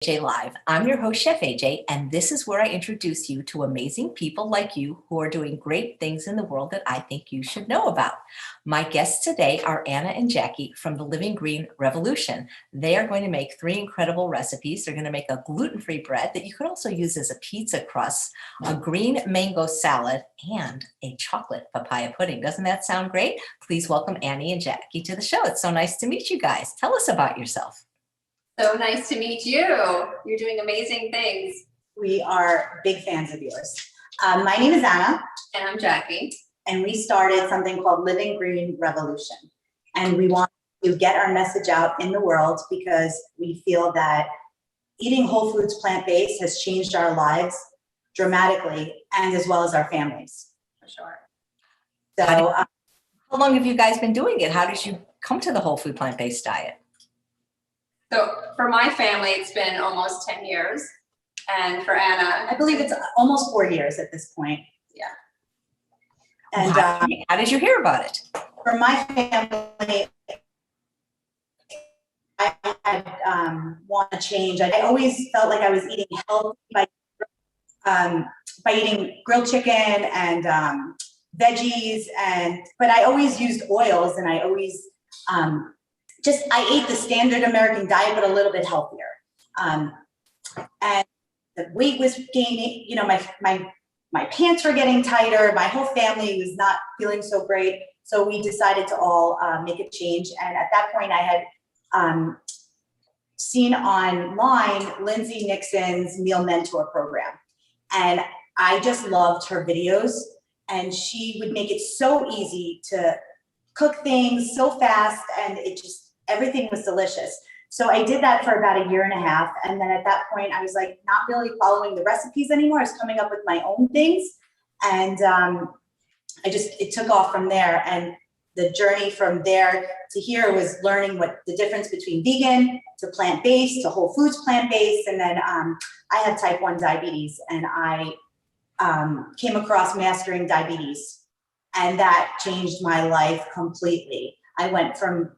AJ Live. I'm your host, Chef AJ, and this is where I introduce you to amazing people like you who are doing great things in the world that I think you should know about. My guests today are Anna and Jackie from the Living Green Revolution. They are going to make 3 incredible recipes. They're going to make a gluten-free bread that you can also use as a pizza crust, a green mango salad, and a chocolate papaya pudding. Doesn't that sound great? Please welcome Annie and Jackie to the show. It's so nice to meet you guys. Tell us about yourself. So nice to meet you. You're doing amazing things. We are big fans of yours. My name is Anna. And I'm Jackie. And we started something called Living Green Revolution. And we want to get our message out in the world because we feel that eating whole foods plant-based has changed our lives dramatically and as well as our families. For sure. So how long have you guys been doing it? How did you come to the whole food plant-based diet? So for my family, it's been almost 10 years. And for Anna, I believe it's almost 4 years at this point. Yeah. And how did you hear about it? For my family, I had want to change. I always felt like I was eating healthy by eating grilled chicken and veggies, but I always used oils, and I always I ate the standard American diet, but a little bit healthier. And the weight was gaining, my pants were getting tighter. My whole family was not feeling so great. So we decided to all make a change. And at that point I had seen online Lindsay Nixon's Meal Mentor program. And I just loved her videos, and she would make it so easy to cook things so fast, and everything was delicious. So I did that for about 1.5 years. And then at that point I was like, not really following the recipes anymore. I was coming up with my own things. And it took off from there. And the journey from there to here was learning what the difference between vegan to plant-based to whole foods plant-based. And then I have type 1 diabetes, and I came across Mastering Diabetes, and that changed my life completely. I went from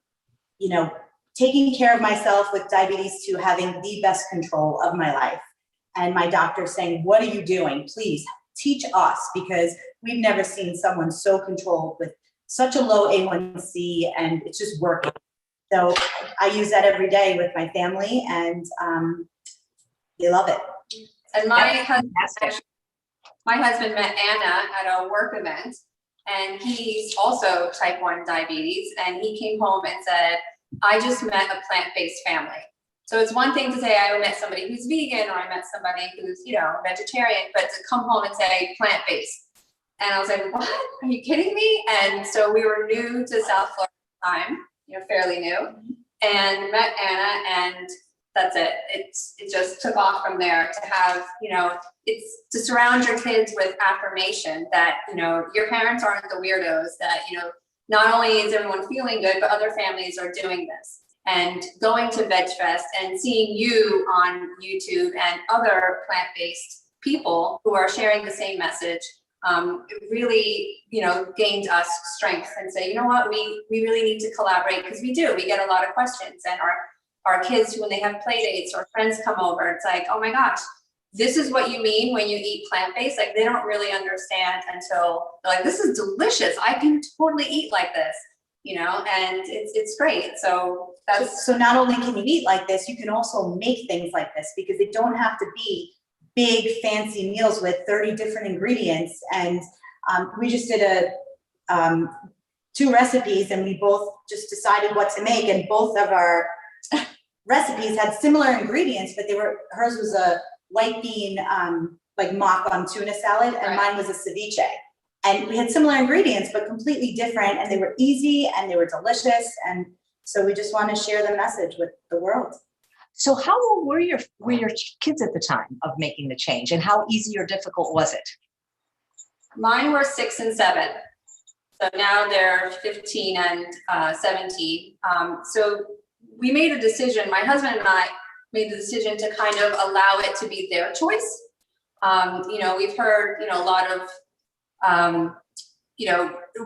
taking care of myself with diabetes to having the best control of my life. And my doctor saying, what are you doing? Please teach us, because we've never seen someone so controlled with such a low A1C, and it's just working. So I use that every day with my family, and they love it. And my husband met Anna at a work event, and he's also type 1 diabetes. And he came home and said, I just met a plant-based family. So it's one thing to say I met somebody who's vegan, or I met somebody who's, vegetarian, but to come home and say plant-based. And I was like, what? Are you kidding me? And so we were new to South Florida at the time, fairly new, and met Anna, and that's it. It just took off from there to have, it's to surround your kids with affirmation that, your parents aren't the weirdos, that, not only is everyone feeling good, but other families are doing this. And going to Veg Fest and seeing you on YouTube and other plant-based people who are sharing the same message, it really, gained us strength and say, you know what, we really need to collaborate, because we get a lot of questions, and our kids, when they have play dates or friends come over, it's like, oh my gosh, this is what you mean when you eat plant-based. Like, they don't really understand until they're like, this is delicious. I can totally eat like this, and it's great. So so not only can you eat like this, you can also make things like this, because they don't have to be big fancy meals with 30 different ingredients. And we just did 2 recipes, and we both just decided what to make, and both of our recipes had similar ingredients, but hers was a white bean mock on tuna salad, and mine was a ceviche. And we had similar ingredients, but completely different, and they were easy and they were delicious. And so we just want to share the message with the world. So how old were your kids at the time of making the change, and how easy or difficult was it? Mine were 6 and 7. So now they're 15 and 17. So we made a decision, my husband and I made the decision to kind of allow it to be their choice. We've heard, a lot of,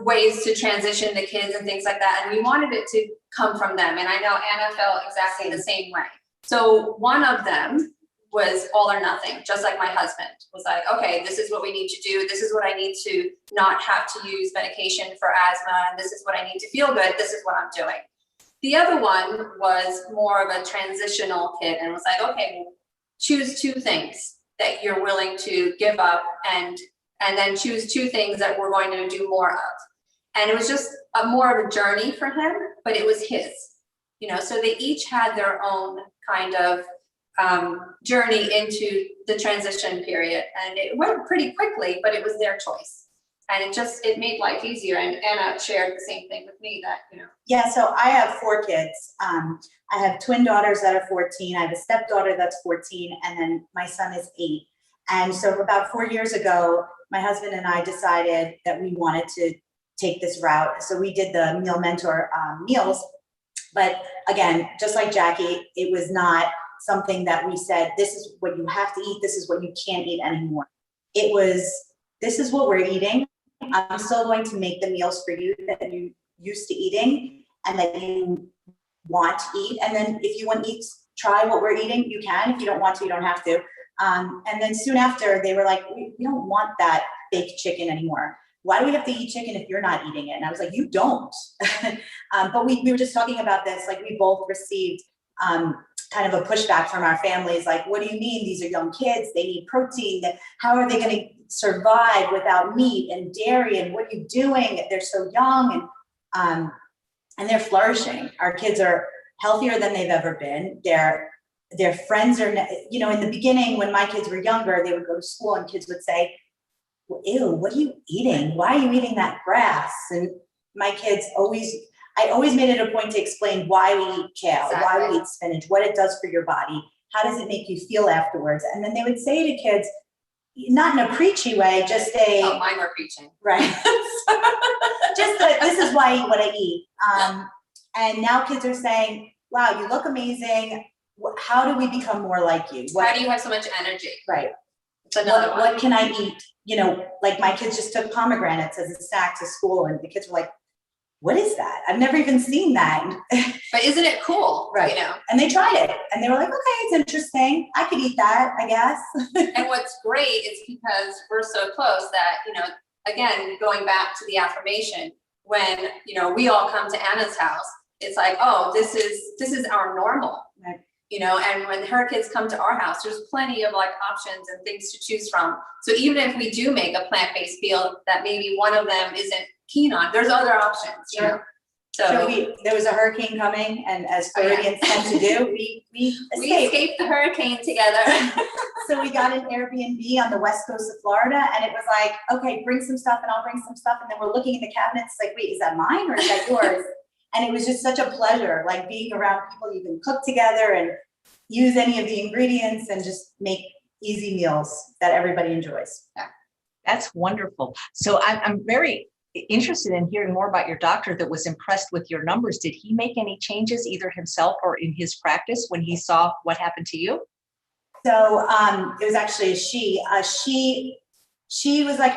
ways to transition the kids and things like that. And we wanted it to come from them. And I know Anna felt exactly the same way. So one of them was all or nothing, just like my husband was like, okay, this is what we need to do. This is what I need to not have to use medication for asthma. And this is what I need to feel good. This is what I'm doing. The other one was more of a transitional kid and was like, okay, well, choose 2 things that you're willing to give up and then choose 2 things that we're going to do more of. And it was just more of a journey for him, but it was his, so they each had their own kind of journey into the transition period. And it went pretty quickly, but it was their choice. And it made life easier. And Anna shared the same thing with me that, Yeah, so I have 4 kids. I have twin daughters that are 14. I have a stepdaughter that's 14, and then my son is 8. And so about 4 years ago, my husband and I decided that we wanted to take this route. So we did the Meal Mentor meals. But again, just like Jackie, it was not something that we said, this is what you have to eat, this is what you can't eat anymore. It was, this is what we're eating. I'm still going to make the meals for you that you used to eating and that you want to eat. And then if you want to eat, try what we're eating, you can. If you don't want to, you don't have to. And then soon after, they were like, we don't want that baked chicken anymore. Why do we have to eat chicken if you're not eating it? And I was like, you don't. But we were just talking about this, like we both received kind of a pushback from our families. Like, what do you mean? These are young kids, they need protein. How are they going to survive without meat and dairy? And what are you doing? They're so young and they're flourishing. Our kids are healthier than they've ever been. Their friends are, in the beginning when my kids were younger, they would go to school and kids would say, ew, what are you eating? Why are you eating that grass? And my kids I always made it a point to explain why we eat kale, Exactly. why we eat spinach, what it does for your body, how does it make you feel afterwards? And then they would say to kids, not in a preachy way, just oh, mine were preaching. right. Just that this is why I eat what I eat. And now kids are saying, wow, you look amazing. How do we become more like you? How do you have so much energy? Right. It's another one. What can I eat? Like my kids just took pomegranates as a snack to school and the kids were like, what is that? I've never even seen that. But isn't it cool? Right. And they tried it and they were like, okay, it's interesting. I could eat that, I guess. And what's great is because we're so close that, again, going back to the affirmation, when, we all come to Anna's house, it's like, oh, this is our normal. Right. And when her kids come to our house, there's plenty of like options and things to choose from. So even if we do make a plant-based meal that maybe one of them isn't keen on, there's other options. Sure. So there was a hurricane coming, and as Floridians tend to do, we escaped the hurricane together. So we got an Airbnb on the west coast of Florida, and it was like, okay, bring some stuff and I'll bring some stuff. And then we're looking in the cabinets like, wait, is that mine or is that yours? And it was just such a pleasure, like being around people you can cook together and use any of the ingredients and just make easy meals that everybody enjoys. Yeah. That's wonderful. So I'm very interested in hearing more about your doctor that was impressed with your numbers. Did he make any changes either himself or in his practice when he saw what happened to you? So it was actually a she. She was like,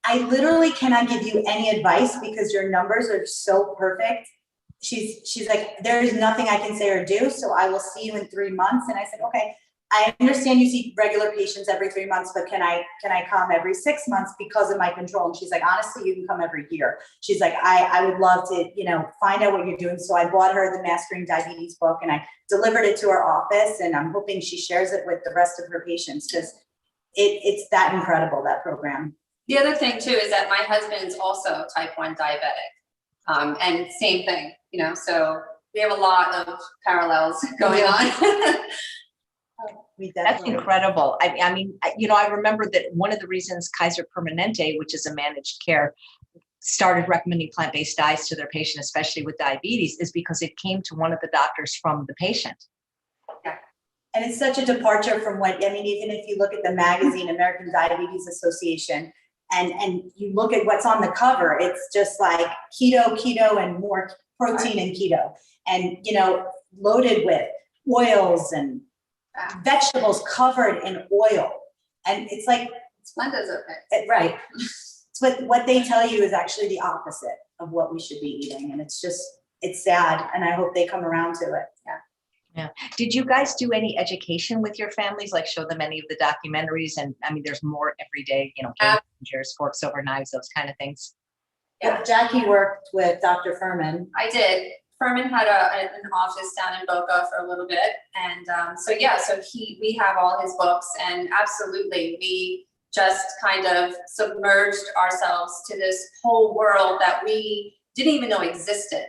I literally cannot give you any advice because your numbers are so perfect. She's like, there's nothing I can say or do, so I will see you in 3 months. And I said, okay, I understand you see regular patients every 3 months, but can I come every 6 months because of my control? And she's like, honestly, you can come every year. She's like, I would love to, find out what you're doing. So I bought her the Mastering Diabetes book and I delivered it to her office, and I'm hoping she shares it with the rest of her patients because it's that incredible, that program. The other thing too is that my husband's also type 1 diabetic, and same thing, so we have a lot of parallels going on. That's incredible. I mean, I remember that one of the reasons Kaiser Permanente, which is a managed care, started recommending plant-based diets to their patient, especially with diabetes, is because it came to one of the doctors from the patient. Yeah. And it's such a departure from even if you look at the magazine, American Diabetes Association, and you look at what's on the cover, it's just like keto, and more protein and keto, and, loaded with oils and vegetables covered in oil. And it's like, Splenda's okay. Right. It's what they tell you is actually the opposite of what we should be eating. And it's sad. And I hope they come around to it. Yeah. Yeah. Did you guys do any education with your families, like show them any of the documentaries? And I mean, there's more every day, you know, game changers, forks over knives, those kind of things. Yeah. Jackie worked with Dr. Furman. I did. Furman had an office down in Boca for a little bit. And so we have all his books, and absolutely, we just kind of submerged ourselves to this whole world that we didn't even know existed,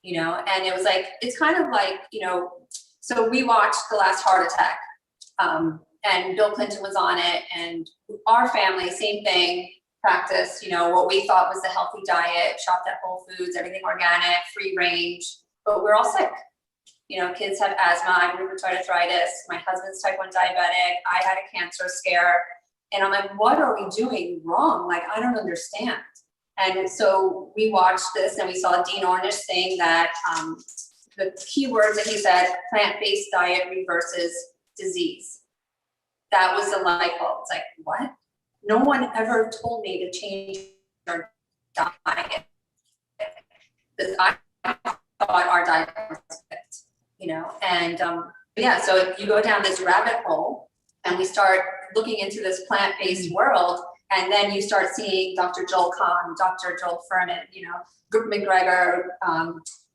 you know, and it was like, it's kind of like, you know, so we watched The Last Heart Attack, and Bill Clinton was on it, and our family, same thing, practiced, you know, what we thought was the healthy diet, shopped at Whole Foods, everything organic, free range, but we're all sick. You know, kids have asthma, I have rheumatoid arthritis, my husband's type 1 diabetic, I had a cancer scare, and I'm like, what are we doing wrong? Like, I don't understand. And so we watched this and we saw Dean Ornish saying that the key words that he said, plant-based diet reverses disease. That was the light bulb. It's like, what? No one ever told me to change our diet. I thought our diet was fit, you know, and yeah, so you go down this rabbit hole and we start looking into this plant-based world, and then you start seeing Dr. Joel Kahn, Dr. Joel Furman, you know, McGregor,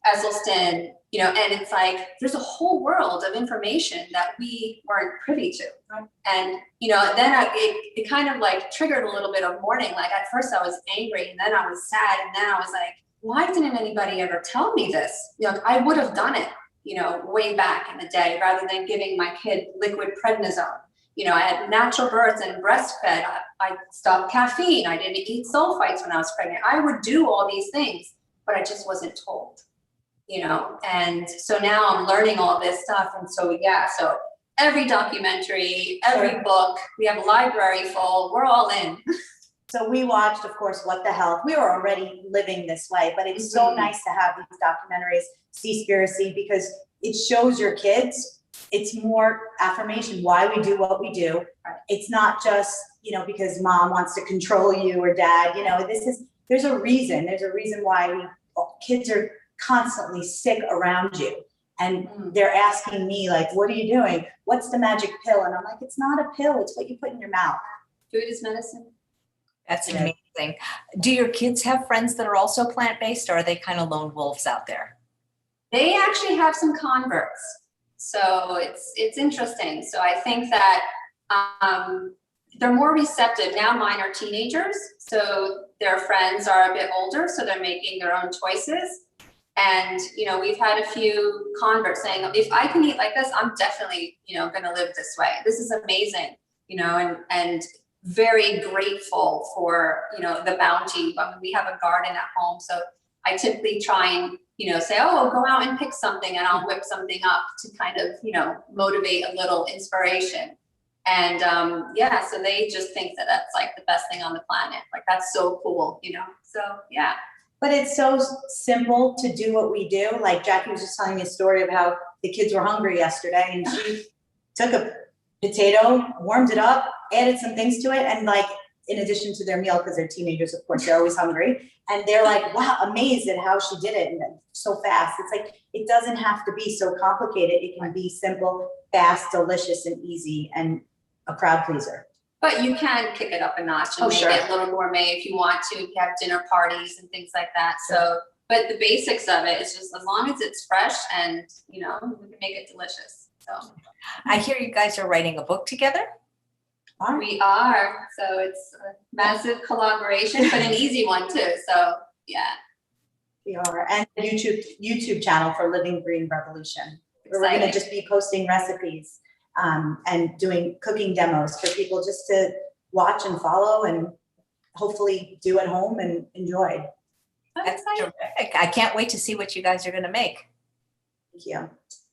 Esselstyn, you know, and it's like, there's a whole world of information that we weren't privy to. Right. And, you know, then it kind of like triggered a little bit of mourning. Like at first I was angry, and then I was sad, and then I was like, why didn't anybody ever tell me this? You know, I would have done it, you know, way back in the day, rather than giving my kid liquid prednisone. You know, I had natural births and breastfed. I stopped caffeine. I didn't eat sulfites when I was pregnant. I would do all these things, but I just wasn't told, you know? And so now I'm learning all this stuff. And so, yeah, so every documentary, every book, we have a library full, we're all in. So we watched, of course, What the Health. We were already living this way, but it's so nice to have these documentaries, Seaspiracy, because it shows your kids. It's more affirmation, why we do what we do. It's not just, you know, because mom wants to control you or dad, you know, there's a reason. There's a reason why kids are constantly sick around you. And they're asking me, like, what are you doing? What's the magic pill? And I'm like, it's not a pill. It's what you put in your mouth. Food is medicine. That's amazing. Do your kids have friends that are also plant-based, or are they kind of lone wolves out there? They actually have some converts. So it's interesting. So I think that they're more receptive. Now mine are teenagers, so their friends are a bit older, so they're making their own choices. And, you know, we've had a few converts saying, if I can eat like this, I'm definitely, you know, going to live this way. This is amazing, you know, and very grateful for, you know, the bounty. I mean, we have a garden at home, so I typically try and, you know, say, oh, go out and pick something, and I'll whip something up to kind of, you know, motivate a little inspiration. And yeah, so they just think that that's like the best thing on the planet. Like, that's so cool, you know? So, yeah. But it's so simple to do what we do. Like Jackie was just telling me a story of how the kids were hungry yesterday, and she took a potato, warmed it up, added some things to it, and like, in addition to their meal, because they're teenagers, of course, they're always hungry. And they're like, wow, amazed at how she did it, and so fast. It's like, it doesn't have to be so complicated. It can be simple, fast, delicious, and easy, and a crowd pleaser. But you can kick it up a notch and make it a little gourmet if you want to. You have dinner parties and things like that. So, but the basics of it is just, as long as it's fresh and, you know, we can make it delicious. So I hear you guys are writing a book together. we are. So it's a massive collaboration, but an easy one too. So yeah. We are. And a YouTube channel for Living Green Revolution. Where we're going to just be posting recipes and doing cooking demos for people just to watch and follow and hopefully do at home and enjoy. That's terrific. I can't wait to see what you guys are going to make. Thank you.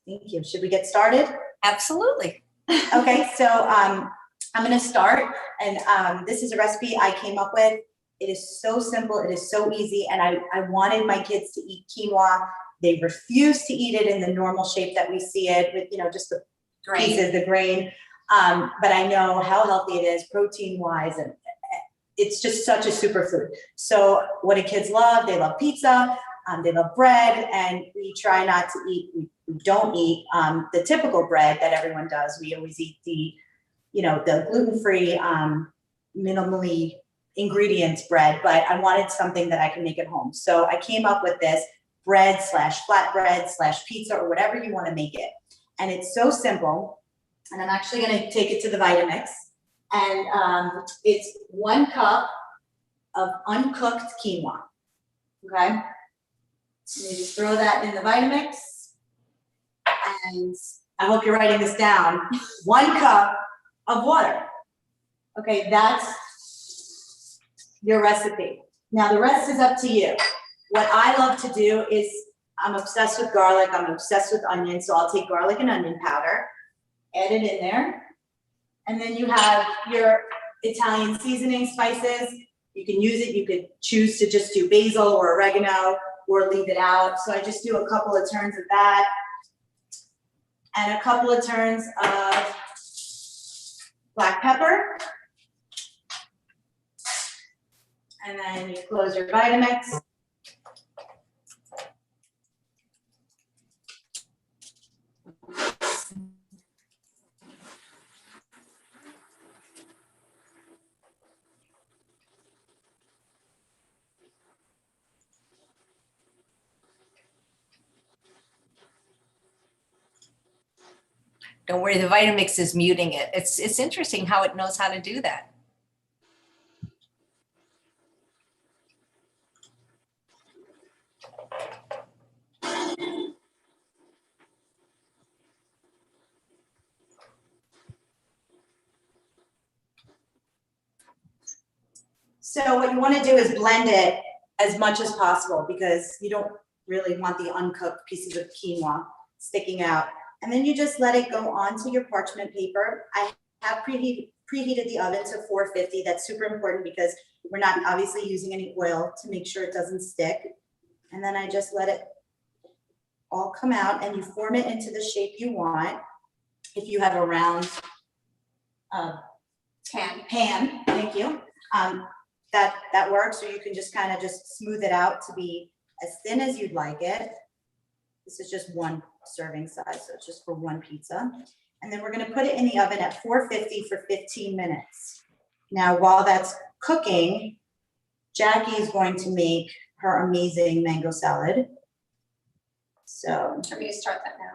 Thank you. Should we get started? Absolutely. Okay, so I'm going to start, and this is a recipe I came up with. It is so simple. It is so easy, and I wanted my kids to eat quinoa. They refuse to eat it in the normal shape that we see it with, you know, just the pieces, the grain. But I know how healthy it is protein-wise, and it's just such a superfood. So what do kids love? They love pizza. They love bread, and we try not to eat. We who don't eat the typical bread that everyone does. We always eat the, the gluten-free, minimally ingredients bread, but I wanted something that I can make at home. So I came up with this bread / flatbread / pizza, or whatever you want to make it. And it's so simple. And I'm actually going to take it to the Vitamix. And it's 1 cup of uncooked quinoa. Okay. Let me just throw that in the Vitamix. And I hope you're writing this down. 1 cup of water. Okay, that's your recipe. Now the rest is up to you. What I love to do is, I'm obsessed with garlic, I'm obsessed with onion, so I'll take garlic and onion powder, add it in there. And then you have your Italian seasoning spices. You can use it, you could choose to just do basil or oregano or leave it out. So I just do a couple of turns of that and a couple of turns of black pepper. And then you close your Vitamix. Don't worry, the Vitamix is muting it. It's interesting how it knows how to do that. So what you want to do is blend it as much as possible, because you don't really want the uncooked pieces of quinoa sticking out. And then you just let it go onto your parchment paper. I have preheated the oven to 450. That's super important because we're not obviously using any oil to make sure it doesn't stick. And then I just let it all come out, and you form it into the shape you want. If you have a round pan, thank you. That works, or you can just kind of just smooth it out to be as thin as you'd like it. This is just 1 serving size, so it's just for 1 pizza. And then we're going to put it in the oven at 450 for 15 minutes. Now, while that's cooking, Jackie is going to make her amazing mango salad. So I'm going to start that now.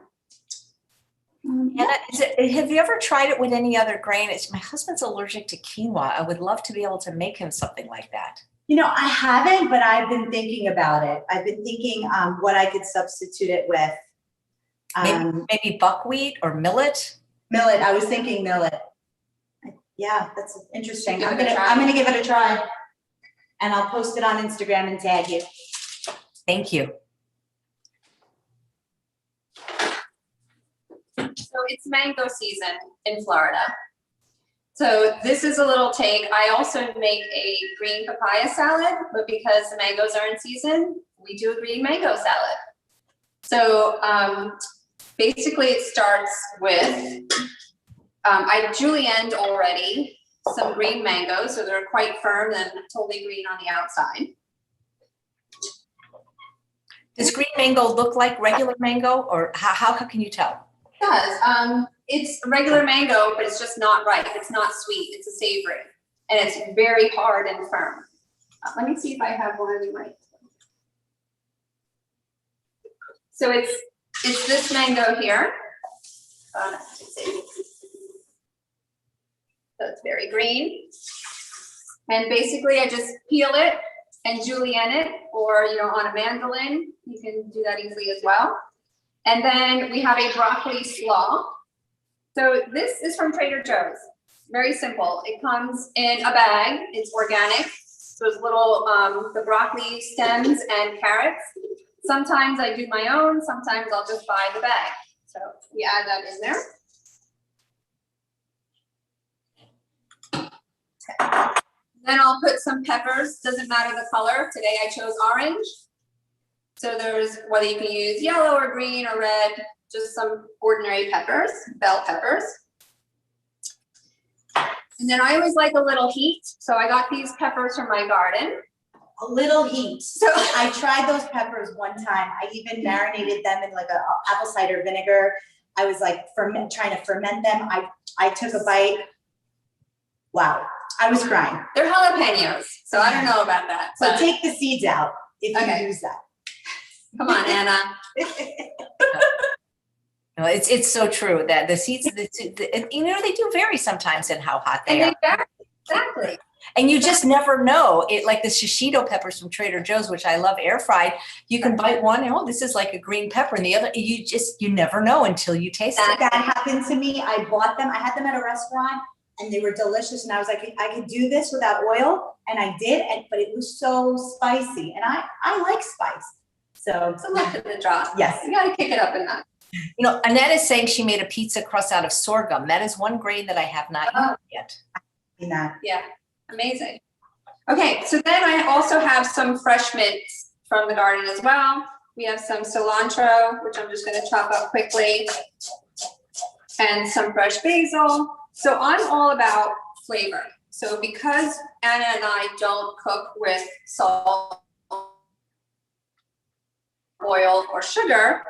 Anna, have you ever tried it with any other grain? My husband's allergic to quinoa. I would love to be able to make him something like that. I haven't, but I've been thinking about it. I've been thinking what I could substitute it with. Maybe buckwheat or millet? Millet. I was thinking millet. Yeah, that's interesting. I'm Give it a try. gonna give it a try, and I'll post it on Instagram and tag you. Thank you. So it's mango season in Florida. So this is a little take. I also make a green papaya salad, but because the mangoes are in season, we do a green mango salad. So basically it starts with, I julienned already some green mangoes, so they're quite firm and totally green on the outside. Does green mango look like regular mango, or how can you tell? It does. It's regular mango, but it's just not ripe. It's not sweet. It's a savory, and it's very hard and firm. Let me see if I have one right. So it's this mango here. So it's very green, and basically I just peel it and julienne it, or on a mandolin, you can do that easily as well. And then we have a broccoli slaw. So this is from Trader Joe's. Very simple. It comes in a bag. It's organic. Those little, the broccoli stems and carrots. Sometimes I do my own. Sometimes I'll just buy the bag. So we add that in there. Okay. Then I'll put some peppers. Doesn't matter the color. Today I chose orange. So there's, whether you can use yellow or green or red, just some ordinary peppers, bell peppers. And then I always like a little heat. So I got these peppers from my garden. a little heat. So I tried those peppers one time. I even marinated them in like a apple cider vinegar. I was like trying to ferment them. I took a bite. Wow, I was crying. They're jalapenos, so I don't know about that. So But take the seeds out if Okay. you use that. come on, Anna. No, it's so true that the seeds, and, you know, they do vary sometimes in how hot And they are. they vary. Exactly. And you just never know. It like the shishito peppers from Trader Joe's, which I love air fried. You can bite one, and, oh, this is like a green pepper, and the other, you never know until you taste it. That happened to me. I bought them. I had them at a restaurant, and they were delicious. And I was like, I could do this without oil, and I did. But it was so spicy, and I like spice. So It's a luck of the draw. yes. You got to kick it up a notch. You know, Annette is saying she made a pizza crust out of sorghum. That is one grain that I have not used yet. Yeah, amazing. Okay, so then I also have some fresh mints from the garden as well. We have some cilantro, which I'm just going to chop up quickly, and some fresh basil. So I'm all about flavor. So because Anna and I don't cook with salt, oil, or sugar,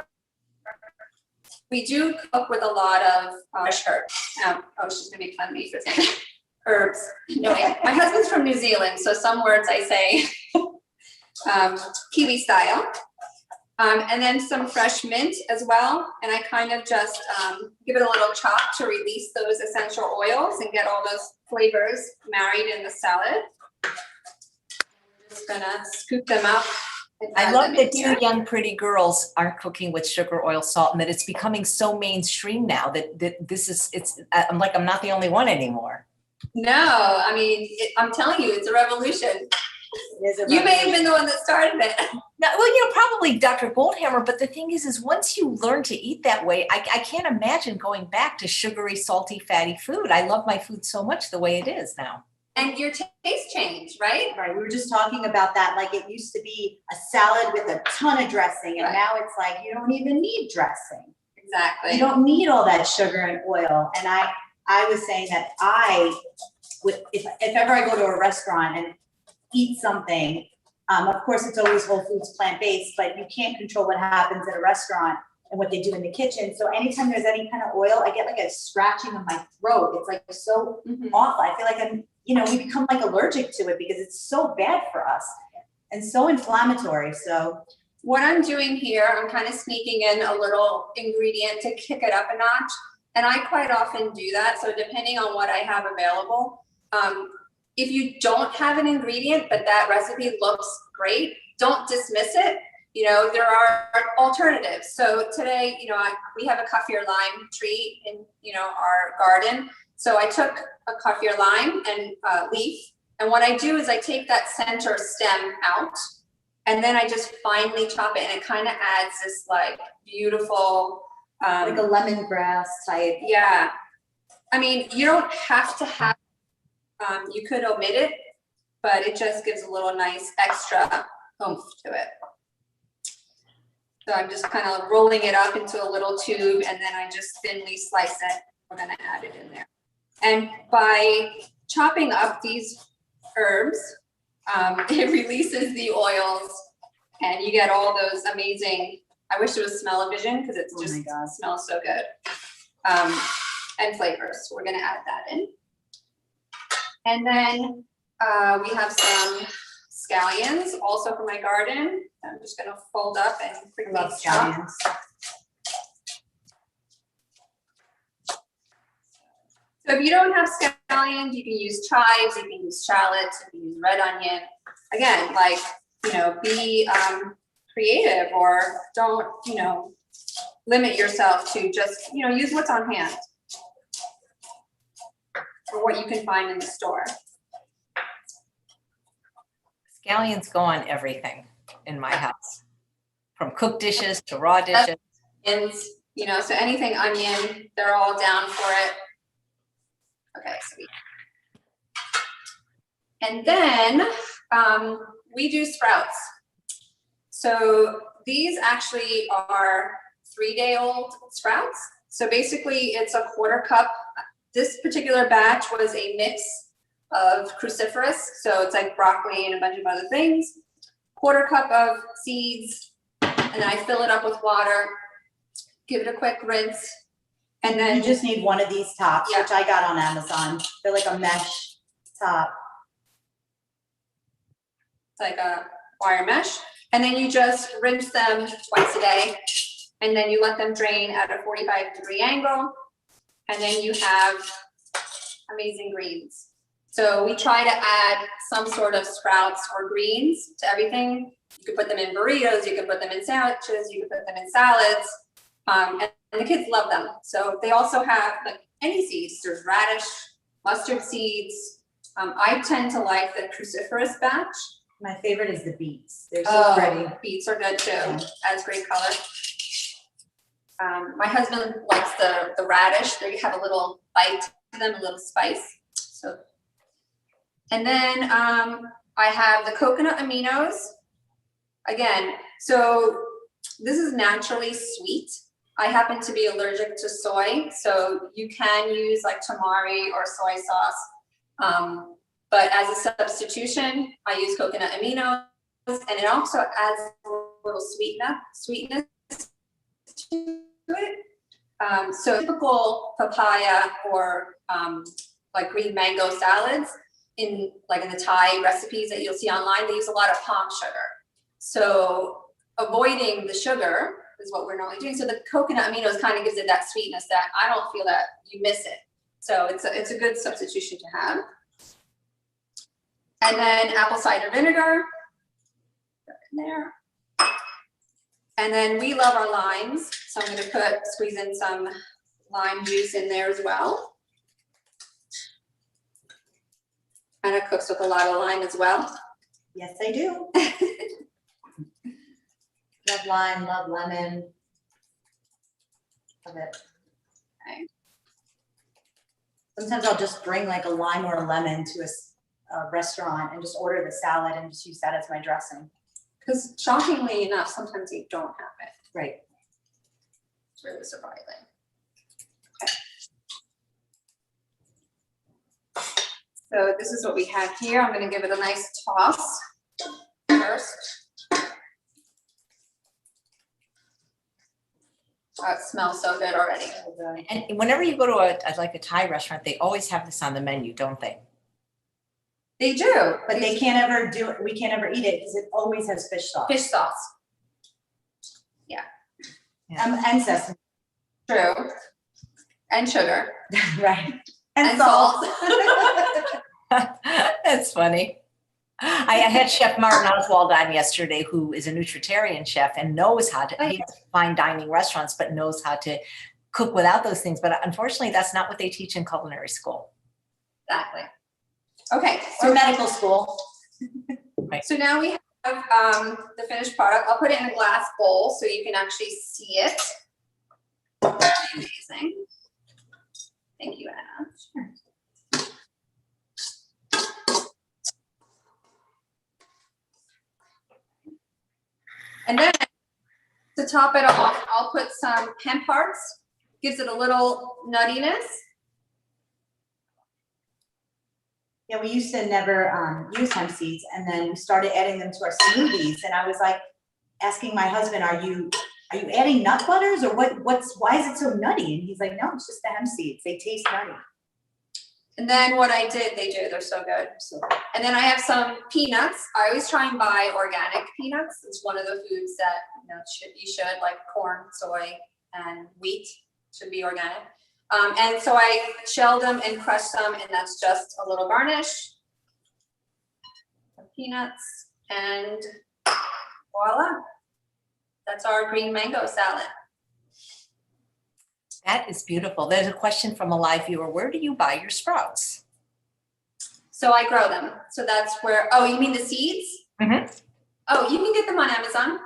we do cook with a lot of fresh herbs. Oh, she's gonna make fun of me for saying herbs. No, my husband's from New Zealand, so some words I say Kiwi style. And then some fresh mint as well. And I kind of just give it a little chop to release those essential oils and get all those flavors married in the salad. I'm just gonna scoop them up. I love that two young, pretty girls aren't cooking with sugar, oil, salt, and that it's becoming so mainstream now that this is, I'm like, I'm not the only one anymore. No, I mean, I'm telling you, it's a revolution. It is You may have been the one that started it. Now, well, you know, probably Dr. Goldhammer, but the thing is once you learn to eat that way, I can't imagine going back to sugary, salty, fatty food. I love my food so much the way it is now. And your taste changed, right? Right. We were just talking about that. Like it used to be a salad with a ton of dressing, and Right. now it's like you don't even need dressing. Exactly. You don't need all that sugar and oil. And I was saying that if ever I go to a restaurant and eat something, of course it's always whole foods, plant-based, but you can't control what happens at a restaurant and what they do in the kitchen. So anytime there's any kind of oil, I get like a scratching of my throat. It's like so awful. I feel like we become like allergic to it because it's so bad for us and so inflammatory. So what I'm doing here, I'm kind of sneaking in a little ingredient to kick it up a notch. And I quite often do that. So depending on what I have available, if you don't have an ingredient, but that recipe looks great, don't dismiss it. You know, there are alternatives. So today, we have a kaffir lime tree in, our garden. So I took a kaffir lime and leaf. And what I do is I take that center stem out and then I just finely chop it. And it kind of adds this like beautiful, like a lemongrass type. Yeah. I mean, you don't have to have, you could omit it, but it just gives a little nice extra oomph to it. So I'm just kind of rolling it up into a little tube and then I just thinly slice it. We're gonna add it in there. And by chopping up these herbs, it releases the oils and you get all those amazing, I wish it was smell-o-vision because it just smells so good. And flavors. So we're gonna add that in. And then we have some scallions also from my garden. I'm just gonna fold up and quickly chop. Scallions. So if you don't have scallions, you can use chives, you can use shallots, you can use red onion. Again, like, be creative or don't, limit yourself to just, use what's on hand or what you can find in the store. Scallions go on everything in my house, from cooked dishes to raw dishes. And, so anything onion, they're all down for it. Okay, sweet. And then we do sprouts. So these actually are 3-day-old sprouts. So basically it's a 1/4 cup. This particular batch was a mix of cruciferous, so it's like broccoli and a bunch of other things. 1/4 cup of seeds, and then I fill it up with water, give it a quick rinse, and then You just need one of these tops, Yeah. which I got on Amazon. They're like a mesh top. it's like a wire mesh, and then you just rinse them twice a day, and then you let them drain at a 45-degree angle, and then you have amazing greens. So we try to add some sort of sprouts or greens to everything. You can put them in burritos, you can put them in sandwiches, you can put them in salads, and the kids love them. So they also have like any seeds. There's radish, mustard seeds. I tend to like the cruciferous batch. My favorite is the beets. They're so pretty. Beets are good too. Yeah. Adds great color. My husband likes the radish. They have a little bite to them, a little spice. So, and then I have the coconut aminos. Again, so this is naturally sweet. I happen to be allergic to soy, so you can use like tamari or soy sauce. But as a substitution, I use coconut aminos, and it also adds a little sweetness to it. So typical papaya or like green mango salads in the Thai recipes that you'll see online, they use a lot of palm sugar. So avoiding the sugar is what we're normally doing. So the coconut aminos kind of gives it that sweetness that I don't feel that you miss it. So it's a good substitution to have. And then apple cider vinegar, put it in there. And then we love our limes, so I'm gonna squeeze in some lime juice in there as well. And it cooks with a lot of lime as well. Yes, I do. Love lime, love lemon. Love it. Okay. Sometimes I'll just bring like a lime or a lemon to a restaurant and just order the salad and just use that as my dressing. Because shockingly enough, sometimes you don't have it. Right. It's really surprising. Okay. So this is what we have here. I'm going to give it a nice toss first. Oh, it smells so good already. And whenever you go to a Thai restaurant, they always have this on the menu, don't they? They do, But they can't ever do it, we can't ever eat it because it always has fish sauce. fish sauce. And sesame. True. And sugar. Right. And salt. That's funny. I had Chef Martin Oswald on yesterday, who is a nutritarian chef and knows how to, he has fine dining restaurants, but knows how to cook without those things. But unfortunately, that's not what they teach in culinary school. Exactly. Okay. Or medical school. Right. So now we have the finished product. I'll put it in a glass bowl so you can actually see it. Amazing. Thank you, Anna. Sure. And then to top it off, I'll put some hemp hearts. Gives it a little nuttiness. Yeah, we used to never use hemp seeds, and then we started adding them to our smoothies. And I was like asking my husband, "Are you adding nut butters or why is it so nutty?" And he's like, "No, it's just the hemp seeds. They taste nutty." And then what I did, they're so good. And then I have some peanuts. I always try and buy organic peanuts. It's one of the foods that you should like corn, soy, and wheat should be organic. And so I shelled them and crushed them, and that's just a little garnish. Some peanuts, and voila. That's our green mango salad. That is beautiful. There's a question from a live viewer. Where do you buy your sprouts? So I grow them. So that's where, oh, you mean the seeds? Mm-hmm. Oh, you can get them on Amazon.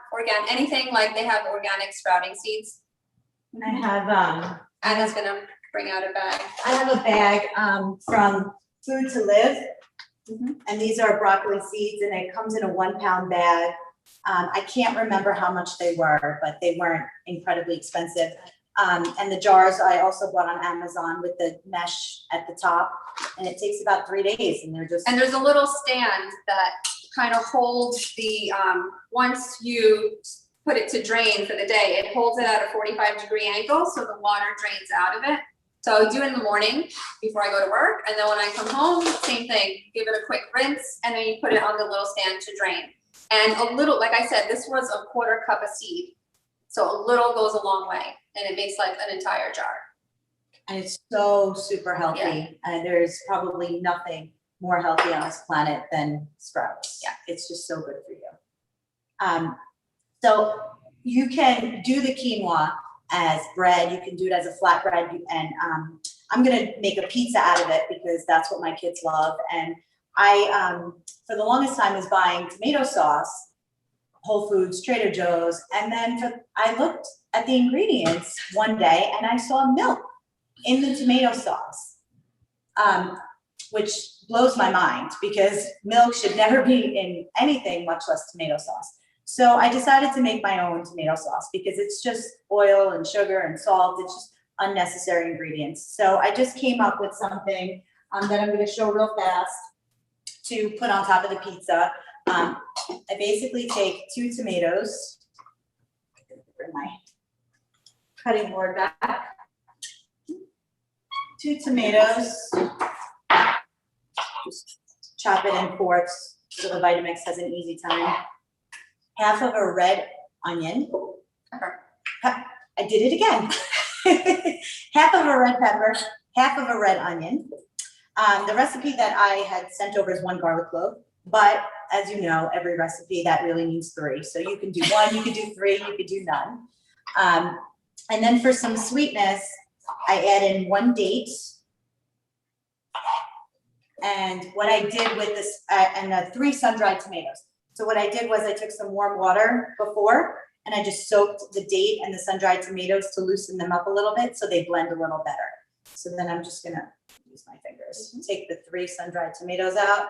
Anything like they have organic sprouting seeds. I have Anna's gonna bring out a bag. I have a bag from Food to Live, and these are broccoli seeds, and it comes in a 1 pound bag. I can't remember how much they were, but they weren't incredibly expensive. And the jars I also bought on Amazon with the mesh at the top, and it takes about 3 days, and they're just. And there's a little stand that kind of holds the, once you put it to drain for the day, it holds it at a 45-degree angle, so the water drains out of it. So I do it in the morning before I go to work, and then when I come home, same thing, give it a quick rinse, and then you put it on the little stand to drain. And a little, like I said, this was a 1/4 cup of seed. So a little goes a long way, and it makes like an entire jar. And it's so super healthy. Yeah. And there's probably nothing more healthy on this planet than sprouts. Yeah. It's just so good for you. So you can do the quinoa as bread. You can do it as a flatbread. And I'm going to make a pizza out of it because that's what my kids love. And I, for the longest time, was buying tomato sauce, Whole Foods, Trader Joe's. And then I looked at the ingredients one day and I saw milk in the tomato sauce, which blows my mind because milk should never be in anything, much less tomato sauce. So I decided to make my own tomato sauce because it's just oil and sugar and salt. It's just unnecessary ingredients. So I just came up with something that I'm going to show real fast to put on top of the pizza. I basically take 2 tomatoes. Bring my cutting board back. 2 tomatoes. Just chop it in fourths so the Vitamix has an easy time. Half of a red onion. I did it again. Half of a red pepper, half of a red onion. The recipe that I had sent over is 1 garlic clove, but as you know, every recipe that really means 3. So you can do 1, you could do 3, you could do none. And then for some sweetness, I add in 1 date. And what I did with this, and 3 sun-dried tomatoes. So what I did was I took some warm water before, and I just soaked the date and the sun-dried tomatoes to loosen them up a little bit so they blend a little better. So then I'm just gonna use my fingers, take the 3 sun-dried tomatoes out.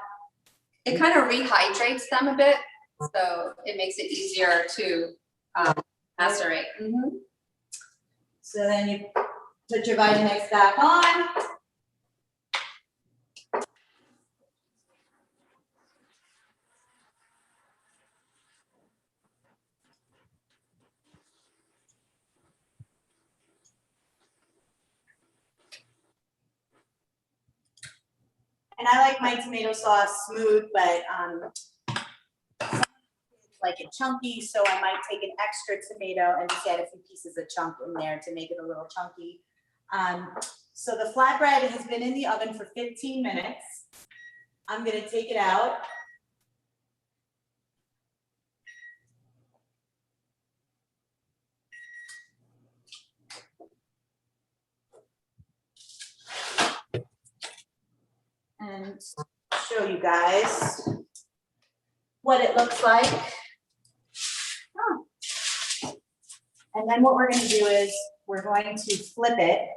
It kind of rehydrates them a bit, so it makes it easier to macerate. Mm-hmm. So then you put your Vitamix back on. And I like my tomato sauce smooth, but like it chunky, so I might take an extra tomato and just add a few pieces of chunk in there to make it a little chunky. So the flatbread has been in the oven for 15 minutes. I'm gonna take it out. And show you guys what it looks like. Oh. And then what we're going to do is we're going to flip it.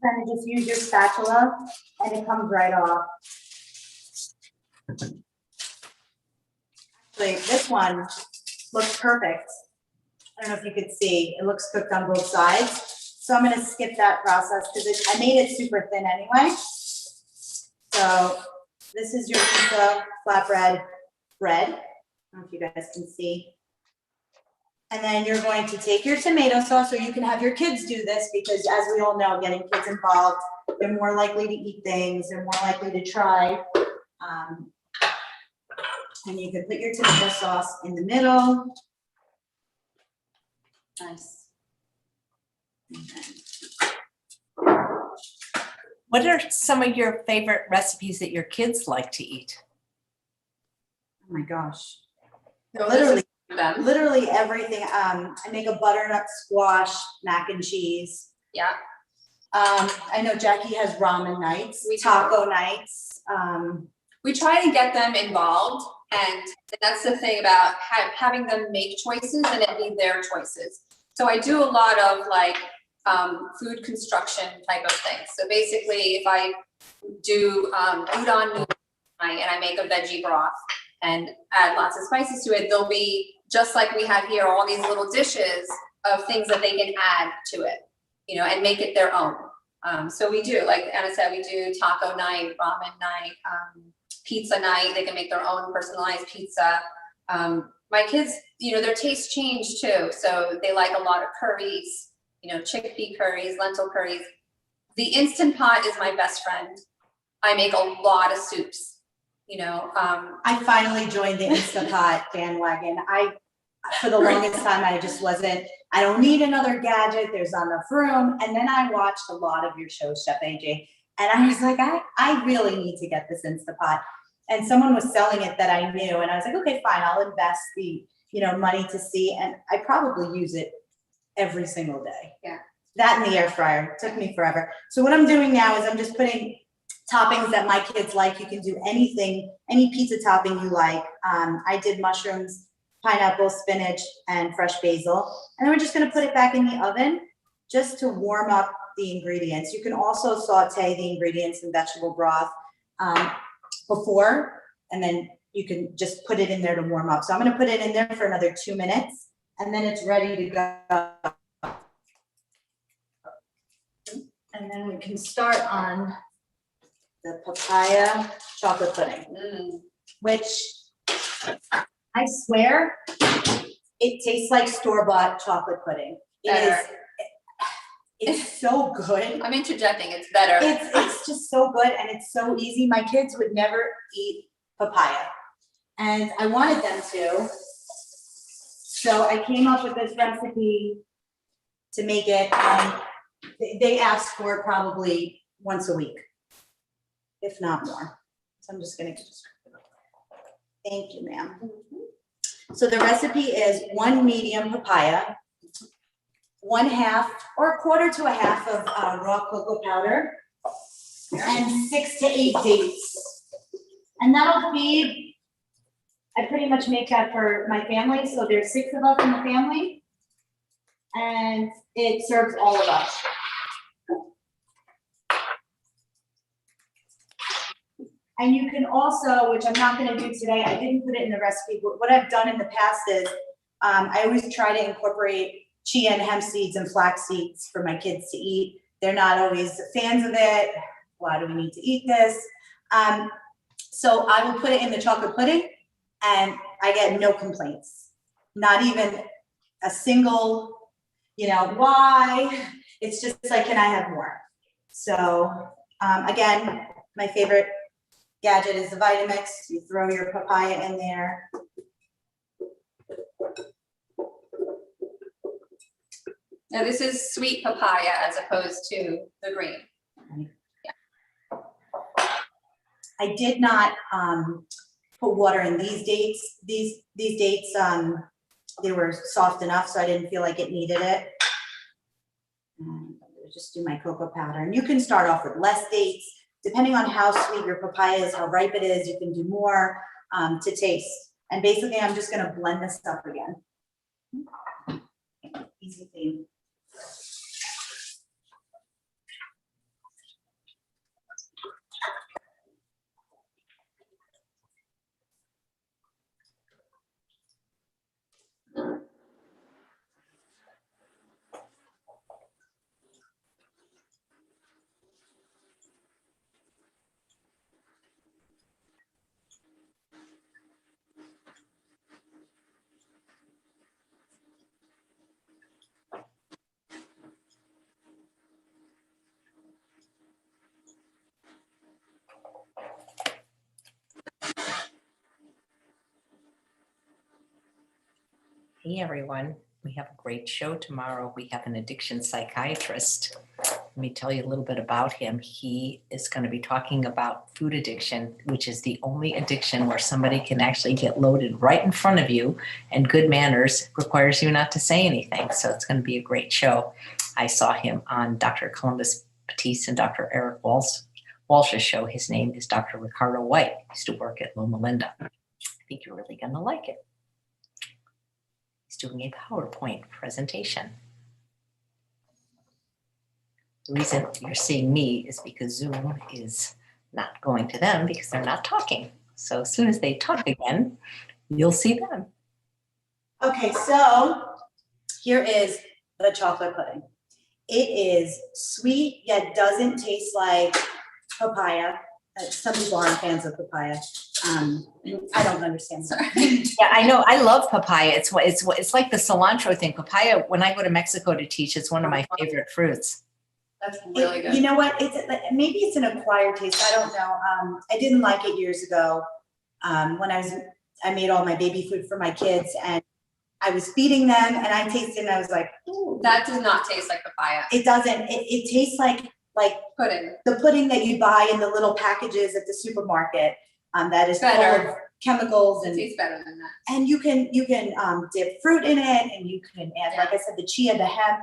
Kind of just use your spatula and it comes right off. Actually, this one looks perfect. I don't know if you could see, it looks cooked on both sides. So I'm gonna skip that process because I made it super thin anyway. So this is your pizza flatbread bread. I don't know if you guys can see. And then you're going to take your tomato sauce, or you can have your kids do this because as we all know, getting kids involved, they're more likely to eat things, they're more likely to try. And you can put your tomato sauce in the middle. Nice. What are some of your favorite recipes that your kids like to eat? Oh my gosh. So Literally everything. I make a butternut squash mac and cheese. Yeah. I know Jackie has ramen nights, taco nights. We try to get them involved, and that's the thing about having them make choices and it be their choices. So I do a lot of like food construction type of things. So basically, if I do udon noodles and I make a veggie broth and add lots of spices to it, there'll be, just like we have here, all these little dishes of things that they can add to it, you know, and make it their own. So we do, like Anna said, we do taco night, ramen night, pizza night. They can make their own personalized pizza. My kids, you know, their tastes change too. So they like a lot of curries, you know, chickpea curries, lentil curries. The Instant Pot is my best friend. I make a lot of soups, you know. I finally joined the Instapot bandwagon. For the longest time, I just wasn't, I don't need another gadget. There's not enough room. And then I watched a lot of your shows, Chef AJ, and I was like, I really need to get this Instapot. And someone was selling it that I knew, and I was like, okay, fine, I'll invest the, you know, money to see. And I probably use it every single day. Yeah. That and the air fryer. It took me forever. So what I'm doing now is I'm just putting toppings that my kids like. You can do anything, any pizza topping you like. I did mushrooms, pineapple, spinach, and fresh basil. And then we're just gonna put it back in the oven just to warm up the ingredients. You can also saute the ingredients in vegetable broth before, and then you can just put it in there to warm up. So I'm gonna put it in there for another 2 minutes, and then it's ready to go. And then we can start on the papaya chocolate pudding, which I swear it tastes like store-bought chocolate pudding. It's so good. I'm interjecting, it's better. It's just so good, and it's so easy. My kids would never eat papaya, and I wanted them to. So I came up with this recipe to make it, and they ask for it probably once a week, if not more. So I'm just gonna thank you, ma'am. So the recipe is 1 medium papaya, 1/2 or 1/4 to 1/2 of raw cocoa powder, and 6 to 8 dates. And that'll be, I pretty much make that for my family. So there's 6 of us in the family, and it serves all of us. And you can also, which I'm not gonna do today, I didn't put it in the recipe, but what I've done in the past is, I always try to incorporate chia and hemp seeds and flax seeds for my kids to eat. They're not always fans of it. Why do we need to eat this? So I will put it in the chocolate pudding, and I get no complaints. Not even a single, you know, why? It's just like, can I have more? So again, my favorite gadget is the Vitamix. You throw your papaya in there. Now this is sweet papaya as opposed to the green. Yeah. I did not put water in these dates. These dates, they were soft enough, so I didn't feel like it needed it. Just do my cocoa powder. And you can start off with less dates. Depending on how sweet your papaya is, how ripe it is, you can do more to taste. And basically, I'm just gonna blend this up again. Easy thing. Hey everyone, we have a great show tomorrow. We have an addiction psychiatrist. Let me tell you a little bit about him. He is going to be talking about food addiction, which is the only addiction where somebody can actually get loaded right in front of you, and good manners requires you not to say anything. So it's going to be a great show. I saw him on Dr. Columbus Batiste and Dr. Eric Walsh's show. His name is Dr. Ricardo White. He used to work at Loma Linda. I think you're really going to like it. He's doing a PowerPoint presentation. The reason you're seeing me is because Zoom is not going to them because they're not talking. So as soon as they talk again, you'll see them. Okay, so here is the chocolate pudding. It is sweet yet doesn't taste like papaya. Some people aren't fans of papaya. I don't understand. Sorry. Yeah, I know. I love papaya. It's like the cilantro thing. Papaya, when I go to Mexico to teach, it's one of my favorite fruits. That's really good. You know what? Maybe it's an acquired taste. I don't know. I didn't like it years ago when I made all my baby food for my kids, and I was feeding them, and I tasted, and I was like, ooh. That does not taste like papaya. It doesn't. It tastes like Pudding. the pudding that you buy in the little packages at the supermarket. That is full Better. of chemicals It and tastes better than that. and you can dip fruit in it, and you can add, like I said, the chia, the hemp.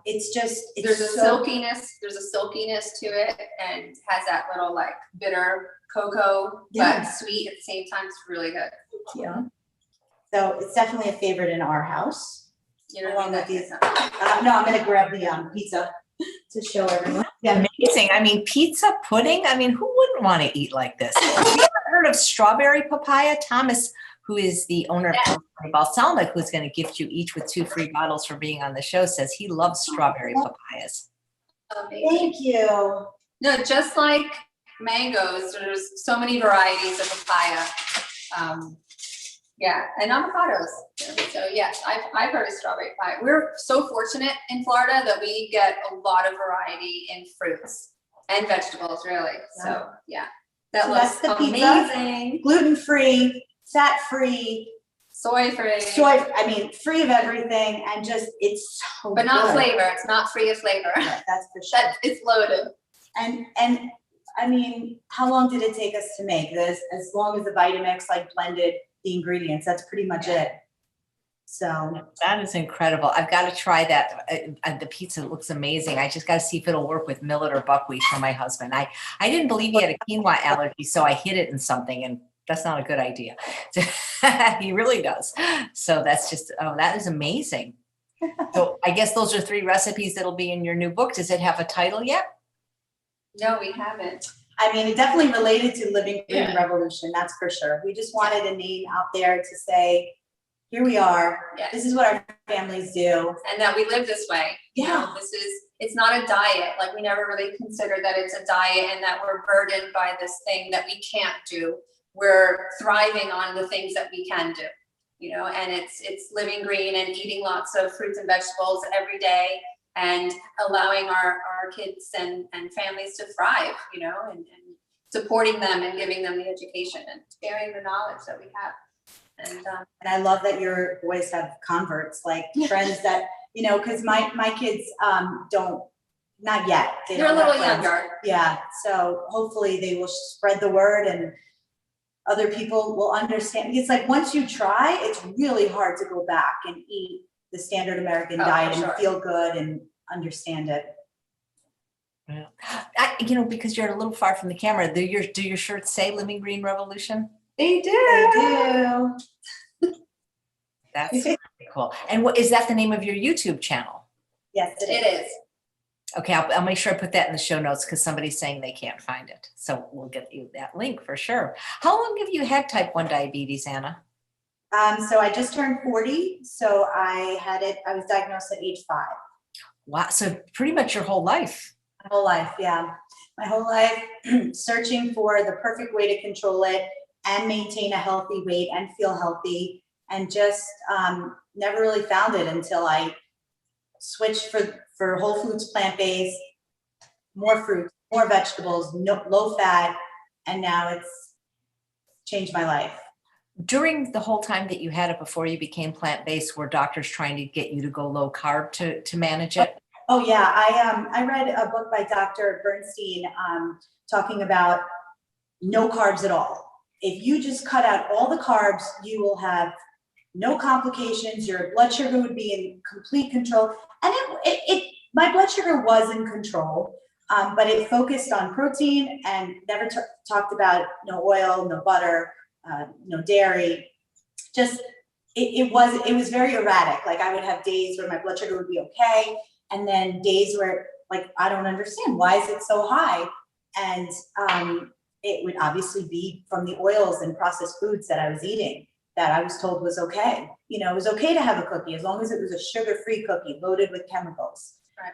It's There's a silkiness to it, and has that little like bitter cocoa, Yeah. but sweet at the same time. It's really good. Yeah. So it's definitely a favorite in our house. You know, Along with these. No, I'm gonna grab the pizza to show everyone. Yeah. Amazing. I mean, pizza pudding. I mean, who wouldn't want to eat like this? Have you ever heard of strawberry papaya? Thomas, who is the owner of Balsamic, who's going to gift you each with 2 free bottles for being on the show, says he loves strawberry papayas. Amazing. Thank you. No, just like mangoes, there's so many varieties of papaya. Yeah, and avocados. So yes, I've heard of strawberry papaya. We're so fortunate in Florida that we get a lot of variety in fruits and vegetables, really. So yeah, that So looks that's the pizza. amazing. Gluten-free, fat-free, Soy-free, free of everything, and just it's so but not good. flavor. It's not free of flavor. Yeah, that's for sure. That it's loaded. And I mean, how long did it take us to make this? As long as the Vitamix blended the ingredients, that's pretty much it. So That is incredible. I've got to try that. The pizza looks amazing. I just got to see if it'll work with millet or buckwheat for my husband. I didn't believe he had a quinoa allergy, so I hid it in something, and that's not a good idea. He really does. So that's just, that is amazing. So I guess those are 3 recipes that'll be in your new book. Does it have a title yet? No, we haven't. I mean, it definitely related to Living Green Yeah. Revolution, that's for sure. We just wanted a name out there to say, here we are. Yes. This is what our families do. And that we live this way. You know, it's not a diet. Like, we never really consider that it's a diet and that we're burdened by this thing that we can't do. We're thriving on the things that we can do, you know, and it's living green and eating lots of fruits and vegetables every day, and allowing our kids and families to thrive, you know, and supporting them and giving them the education and sharing the knowledge that we have. And I love that your boys have converts, like friends that, you know, because my kids don't, not yet. they're a little younger. Yeah, so hopefully they will spread the word and other people will understand. It's like once you try, it's really hard to go back and eat the standard American diet and feel good and understand it. Yeah. Because you're a little far from the camera, do your shirts say Living Green Revolution? They do. They do. That's really cool. And what is that the name of your YouTube channel? Yes, It is. Okay, I'll make sure I put that in the show notes because somebody's saying they can't find it. So we'll get you that link for sure. How long have you had type 1 diabetes, Anna? So I just turned 40. So I was diagnosed at age 5. Wow, so pretty much your whole life. My whole life, yeah. My whole life searching for the perfect way to control it and maintain a healthy weight and feel healthy, and just never really found it until I switched for whole foods, plant-based, more fruit, more vegetables, low fat, and now it's changed my life. During the whole time that you had it before you became plant-based, were doctors trying to get you to go low carb to manage it? Oh yeah, I read a book by Dr. Bernstein talking about no carbs at all. If you just cut out all the carbs, you will have no complications. Your blood sugar would be in complete control. And my blood sugar was in control, but it focused on protein and never talked about no oil, no butter, no dairy. Just it was very erratic. Like I would have days where my blood sugar would be okay, and then days where like, I don't understand, why is it so high? And it would obviously be from the oils and processed foods that I was eating that I was told was okay. You know, it was okay to have a cookie as long as it was a sugar-free cookie loaded with chemicals. Right.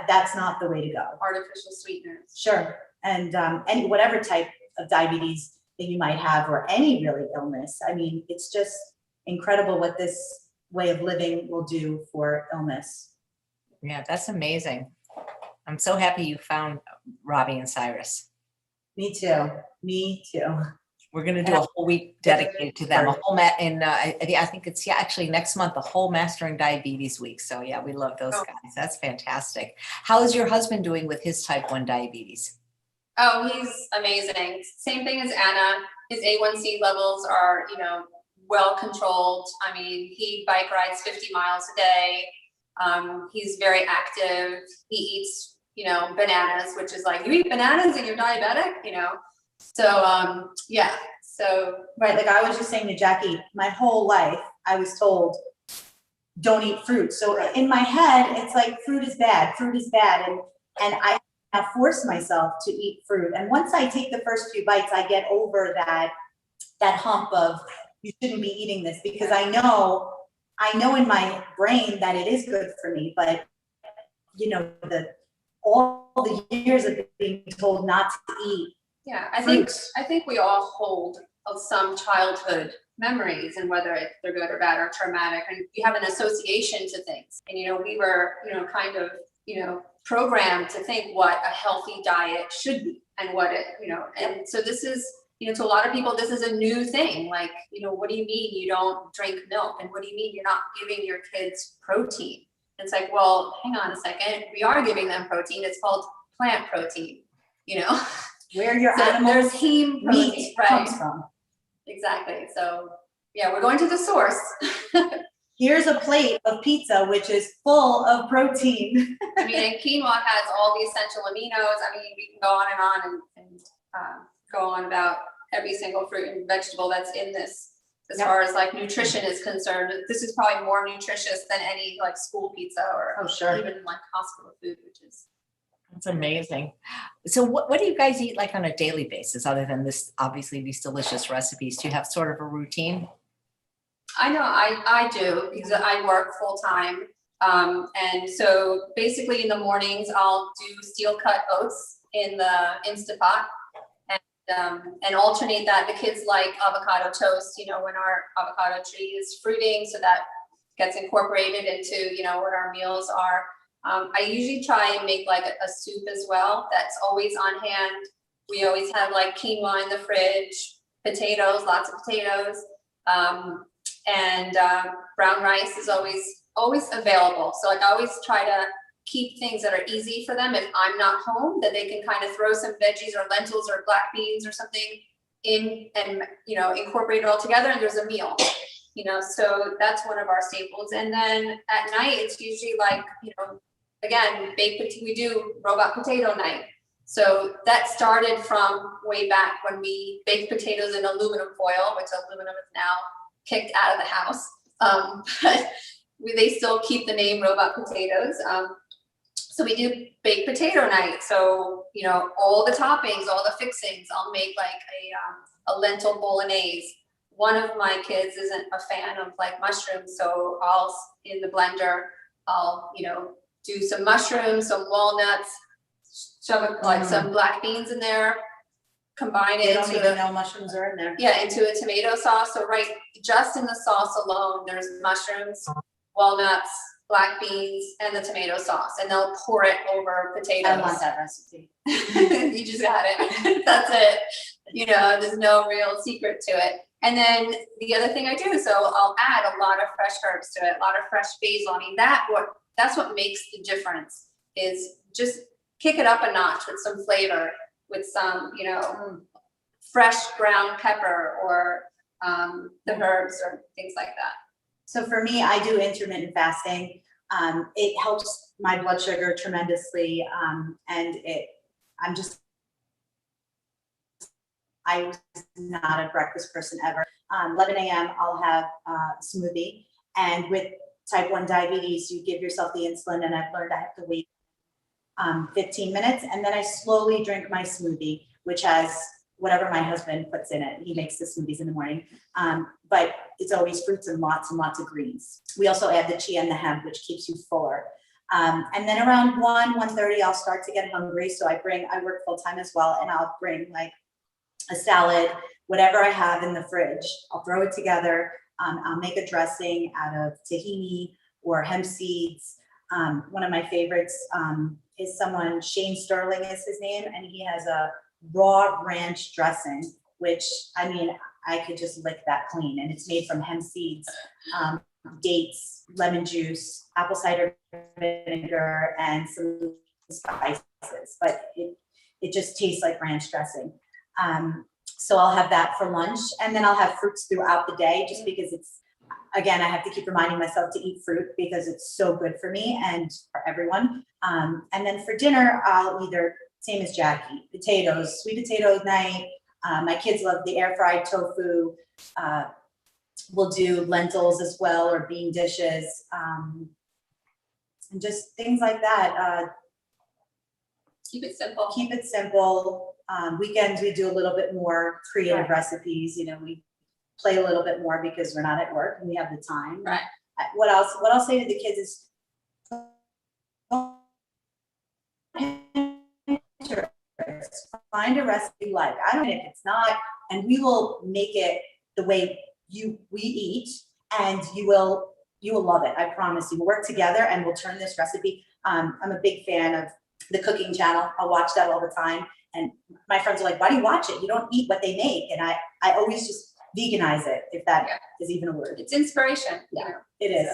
That's not the way to go. Artificial sweeteners. Sure. And any whatever type of diabetes that you might have, or any really illness. I mean, it's just incredible what this way of living will do for illness. Yeah, that's amazing. I'm so happy you found Robbie and Cyrus. Me too. Me too. We're going to do a whole week dedicated to them. A whole I think it's actually next month, a whole Mastering Diabetes week. So yeah, we love those guys. That's fantastic. How is your husband doing with his type 1 diabetes? Oh, he's amazing. Same thing as Anna. His A1C levels are, you know, well controlled. I mean, he bike rides 50 miles a day. He's very active. He eats, you know, bananas, which is like, you eat bananas and you're diabetic, you know? So, yeah, so. Right, like I was just saying to Jackie, my whole life, I was told, don't eat fruit. So in my head, it's like, fruit is bad, and I have forced myself to eat fruit. And once I take the first few bites, I get over that hump of, you shouldn't be eating this, because I know in my brain that it is good for me, but you know, all the years of being told not to eat. Yeah, I think we all hold of some childhood memories, and whether they're good or bad or traumatic, and you have an association to things. And you know, we were, you know, kind of, you know, programmed to think what a healthy diet should be, and what it, you know, and so this is, you know, to a lot of people, this is a new thing. Like, you know, what do you mean you don't drink milk? And what do you mean you're not giving your kids protein? And it's like, well, hang on a second. We are giving them protein. It's called plant protein, you know? Where your So animals' there's heme meat protein, right? comes from. Exactly. So yeah, we're going to the source. Here's a plate of pizza, which is full of protein. I mean, and quinoa has all the essential aminos. I mean, we can go on and on and go on about every single fruit and vegetable that's in this. As far as like nutrition is concerned, this is probably more nutritious than any like school pizza or even like hospital food, which is. That's amazing. So what do you guys eat like on a daily basis, other than this, obviously these delicious recipes? Do you have sort of a routine? I know I do, because I work full time. And so basically in the mornings, I'll do steel cut oats in the Instapot, and alternate that. The kids like avocado toast, you know, when our avocado tree is fruiting, so that gets incorporated into, you know, what our meals are. I usually try and make like a soup as well. That's always on hand. We always have like quinoa in the fridge, potatoes, lots of potatoes, and brown rice is always available. So like I always try to keep things that are easy for them. If I'm not home, that they can kind of throw some veggies or lentils or black beans or something in, and you know, incorporate it all together, and there's a meal. You know, so that's one of our staples. And then at night, it's usually like, you know, again, we do robot potato night. So that started from way back when we baked potatoes in aluminum foil, which aluminum is now kicked out of the house. But they still keep the name robot potatoes. So we do baked potato night. So, you know, all the toppings, all the fixings, I'll make like a lentil bolognese. One of my kids isn't a fan of like mushrooms, so in the blender, I'll, you know, do some mushrooms, some walnuts, shove like some black beans in there, combine it. They don't even know mushrooms are in there. Yeah, into a tomato sauce. So right, just in the sauce alone, there's mushrooms, walnuts, black beans, and the tomato sauce, and they'll pour it over potatoes. I want that recipe. You just got it. That's it. You know, there's no real secret to it. And then the other thing I do, so I'll add a lot of fresh herbs to it, a lot of fresh basil. I mean, that's what makes the difference, is just kick it up a notch with some flavor, with some, you know, fresh ground pepper or the herbs or things like that. So for me, I do intermittent fasting. It helps my blood sugar tremendously. And I was not a breakfast person ever. 11 a.m. I'll have a smoothie. And with type 1 diabetes, you give yourself the insulin, and I've learned I have to wait 15 minutes. And then I slowly drink my smoothie, which has whatever my husband puts in it. He makes the smoothies in the morning. But it's always fruits and lots of greens. We also add the chia and the hemp, which keeps you fuller. And then around 1:30, I'll start to get hungry. So I work full time as well, and I'll bring like a salad, whatever I have in the fridge. I'll throw it together. I'll make a dressing out of tahini or hemp seeds. One of my favorites is Shane Sterling is his name, and he has a raw ranch dressing, which, I mean, I could just lick that clean. And it's made from hemp seeds, dates, lemon juice, apple cider vinegar, and some spices. But it just tastes like ranch dressing. So I'll have that for lunch, and then I'll have fruits throughout the day, just because again, I have to keep reminding myself to eat fruit because it's so good for me and for everyone. And then for dinner, I'll either, same as Jackie, potatoes, sweet potato night. My kids love the air fried tofu. We'll do lentils as well, or bean dishes, and just things like that. Keep it simple. Keep it simple. Weekends, we do a little bit more creative recipes. We play a little bit more because we're not at work and we have the time. Right. What I'll say to the kids is, find a recipe you like. I don't know if it's not, and we will make it the way we eat, and you will love it. I promise you. We'll work together and we'll turn this recipe. I'm a big fan of the cooking channel. I'll watch that all the time. And my friends are like, why do you watch it? You don't eat what they make. And I always just veganize it, if that is even a word. It's inspiration. Yeah, it is.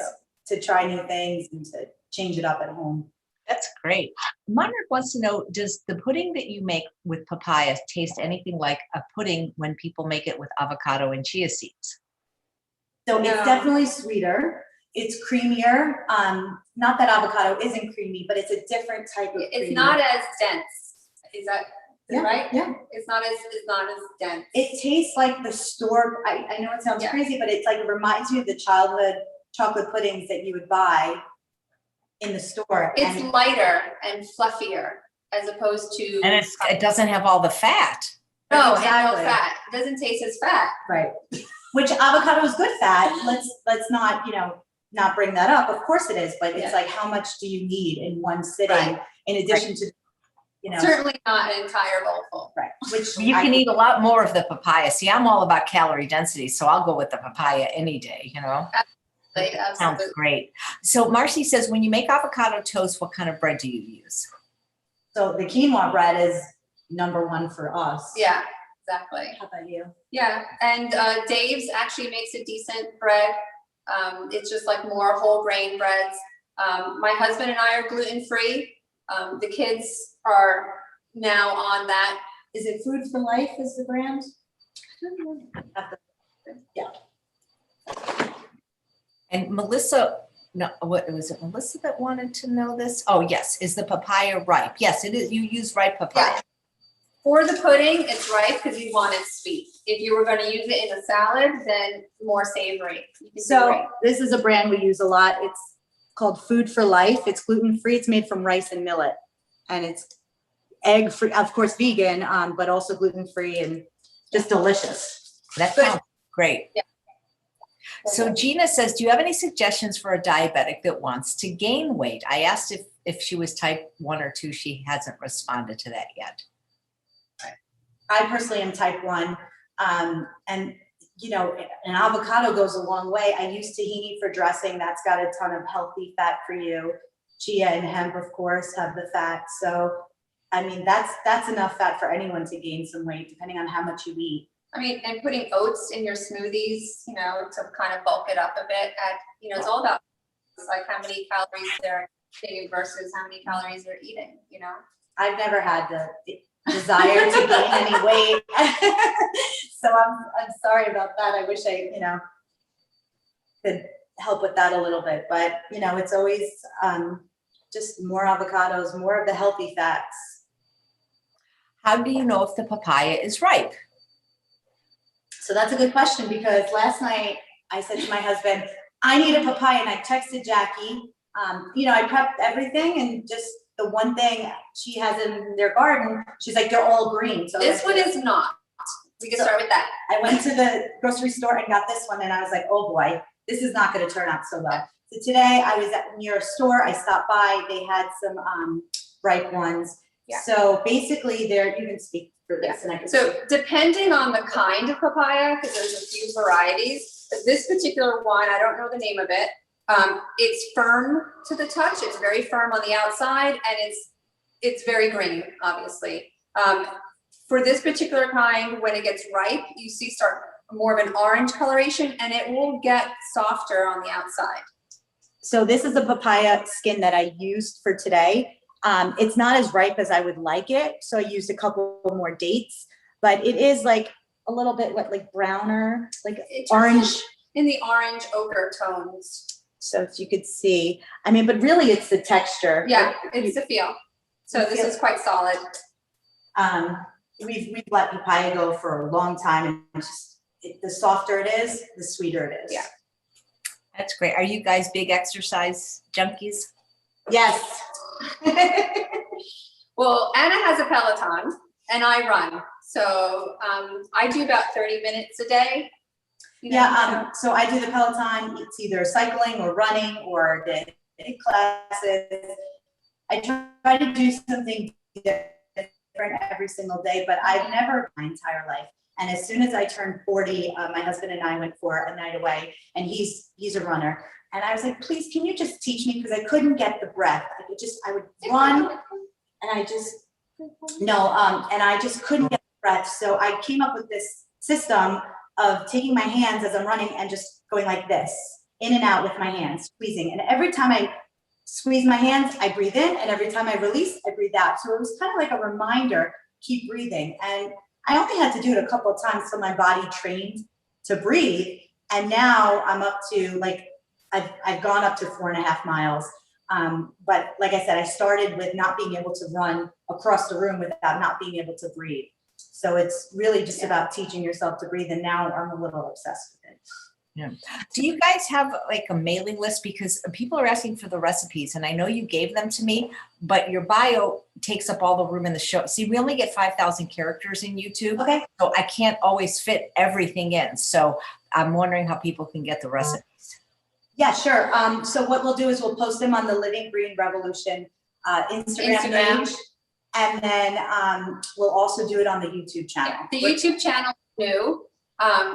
To try new things and to change it up at home. That's great. Monarch wants to know, does the pudding that you make with papaya taste anything like a pudding when people make it with avocado and chia seeds? So it's definitely sweeter. It's creamier. Not that avocado isn't creamy, but it's a different type of cream. It's not as dense. Is that right? Yeah. It's not as dense. It tastes like the store. I know it sounds crazy, but it's like, it reminds me of the childhood chocolate puddings that you would buy in the store. It's lighter and fluffier as opposed to. And it doesn't have all the fat. No, Exactly. no fat. It doesn't taste as fat. Right. Which avocado is good fat. Let's not, not bring that up. Of course it is, but it's like, how much do you need in one sitting in addition to, Certainly not an entire bowl full. Right. Which You can eat a lot more of the papaya. See, I'm all about calorie density, so I'll go with the papaya any day, Absolutely. Sounds great. So Marcy says, when you make avocado toast, what kind of bread do you use? So the quinoa bread is number one for us. Yeah, exactly. How about you? Yeah, and Dave's actually makes a decent bread. It's just like more whole grain breads. My husband and I are gluten-free. The kids are now on that. Is it Food for Life is the brand? Yeah. And Melissa, no, what was it? Melissa that wanted to know this? Oh, yes. Is the papaya ripe? Yes, it is. You use ripe papaya. Yeah. For the pudding, it's ripe because you want it sweet. If you were going to use it in a salad, then more savory. So this is a brand we use a lot. It's called Food for Life. It's gluten-free. It's made from rice and millet. And it's egg-free, of course, vegan, but also gluten-free and just delicious. That sounds great. Yeah. So Gina says, do you have any suggestions for a diabetic that wants to gain weight? I asked if she was type 1 or 2. She hasn't responded to that yet. I personally am type 1. And, an avocado goes a long way. I use tahini for dressing. That's got a ton of healthy fat for you. Chia and hemp, of course, have the fat. So, I mean, that's enough fat for anyone to gain some weight, depending on how much you eat. I mean, and putting oats in your smoothies, to kind of bulk it up a bit. It's all about like how many calories they're taking versus how many calories they're eating. I've never had the desire to gain any weight, so I'm sorry about that. I wish I could help with that a little bit, but it's always just more avocados, more of the healthy fats. How do you know if the papaya is ripe? So that's a good question, because last night I said to my husband, I need a papaya, and I texted Jackie. I prepped everything, and just the one thing she has in their garden, she's like, they're all green. So This one is not. We can start with that. I went to the grocery store and got this one, and I was like, oh boy, this is not going to turn out so well. So today I was near a store, I stopped by, they had some ripe ones. Yeah. So basically you can speak for this. And I can So depending on the kind of papaya, because there's a few varieties, but this particular one, I don't know the name of it. It's firm to the touch. It's very firm on the outside, and it's very green, obviously. For this particular kind, when it gets ripe, you see start more of an orange coloration, and it will get softer on the outside. So this is the papaya skin that I used for today. It's not as ripe as I would like it, so I used a couple more dates, but it is like a little bit like browner, like orange. In the orange ochre tones. So if you could see, I mean, but really it's the texture. Yeah, it's the feel. So this is quite solid. We've let papaya go for a long time, and it's just, the softer it is, the sweeter it is. Yeah. That's great. Are you guys big exercise junkies? Yes. Well, Anna has a Peloton and I run. So I do about 30 minutes a day. So I do the Peloton. It's either cycling or running or the classes. I try to do something different every single day, but I've never my entire life. And as soon as I turned 40, my husband and I went for a night away, and he's a runner. And I was like, please, can you just teach me? Because I couldn't get the breath. I would run, and I just couldn't get the breath. So I came up with this system of taking my hands as I'm running and just going like this, in and out with my hands, squeezing. And every time I squeeze my hands, I breathe in, and every time I release, I breathe out. So it was kind of like a reminder, keep breathing. And I only had to do it a couple of times so my body trained to breathe. And now I'm up to like, I've gone up to 4.5 miles. But like I said, I started with not being able to run across the room without not being able to breathe. So it's really just about teaching yourself to breathe. And now I'm a little obsessed with it. Yeah. Do you guys have like a mailing list? Because people are asking for the recipes, and I know you gave them to me, but your bio takes up all the room in the show. See, we only get 5,000 characters in YouTube. Okay. So I can't always fit everything in. So I'm wondering how people can get the recipes. Yeah, sure. So what we'll do is we'll post them on the Living Green Revolution Instagram page. And then we'll also do it on the YouTube channel. Yeah, the YouTube channel is new.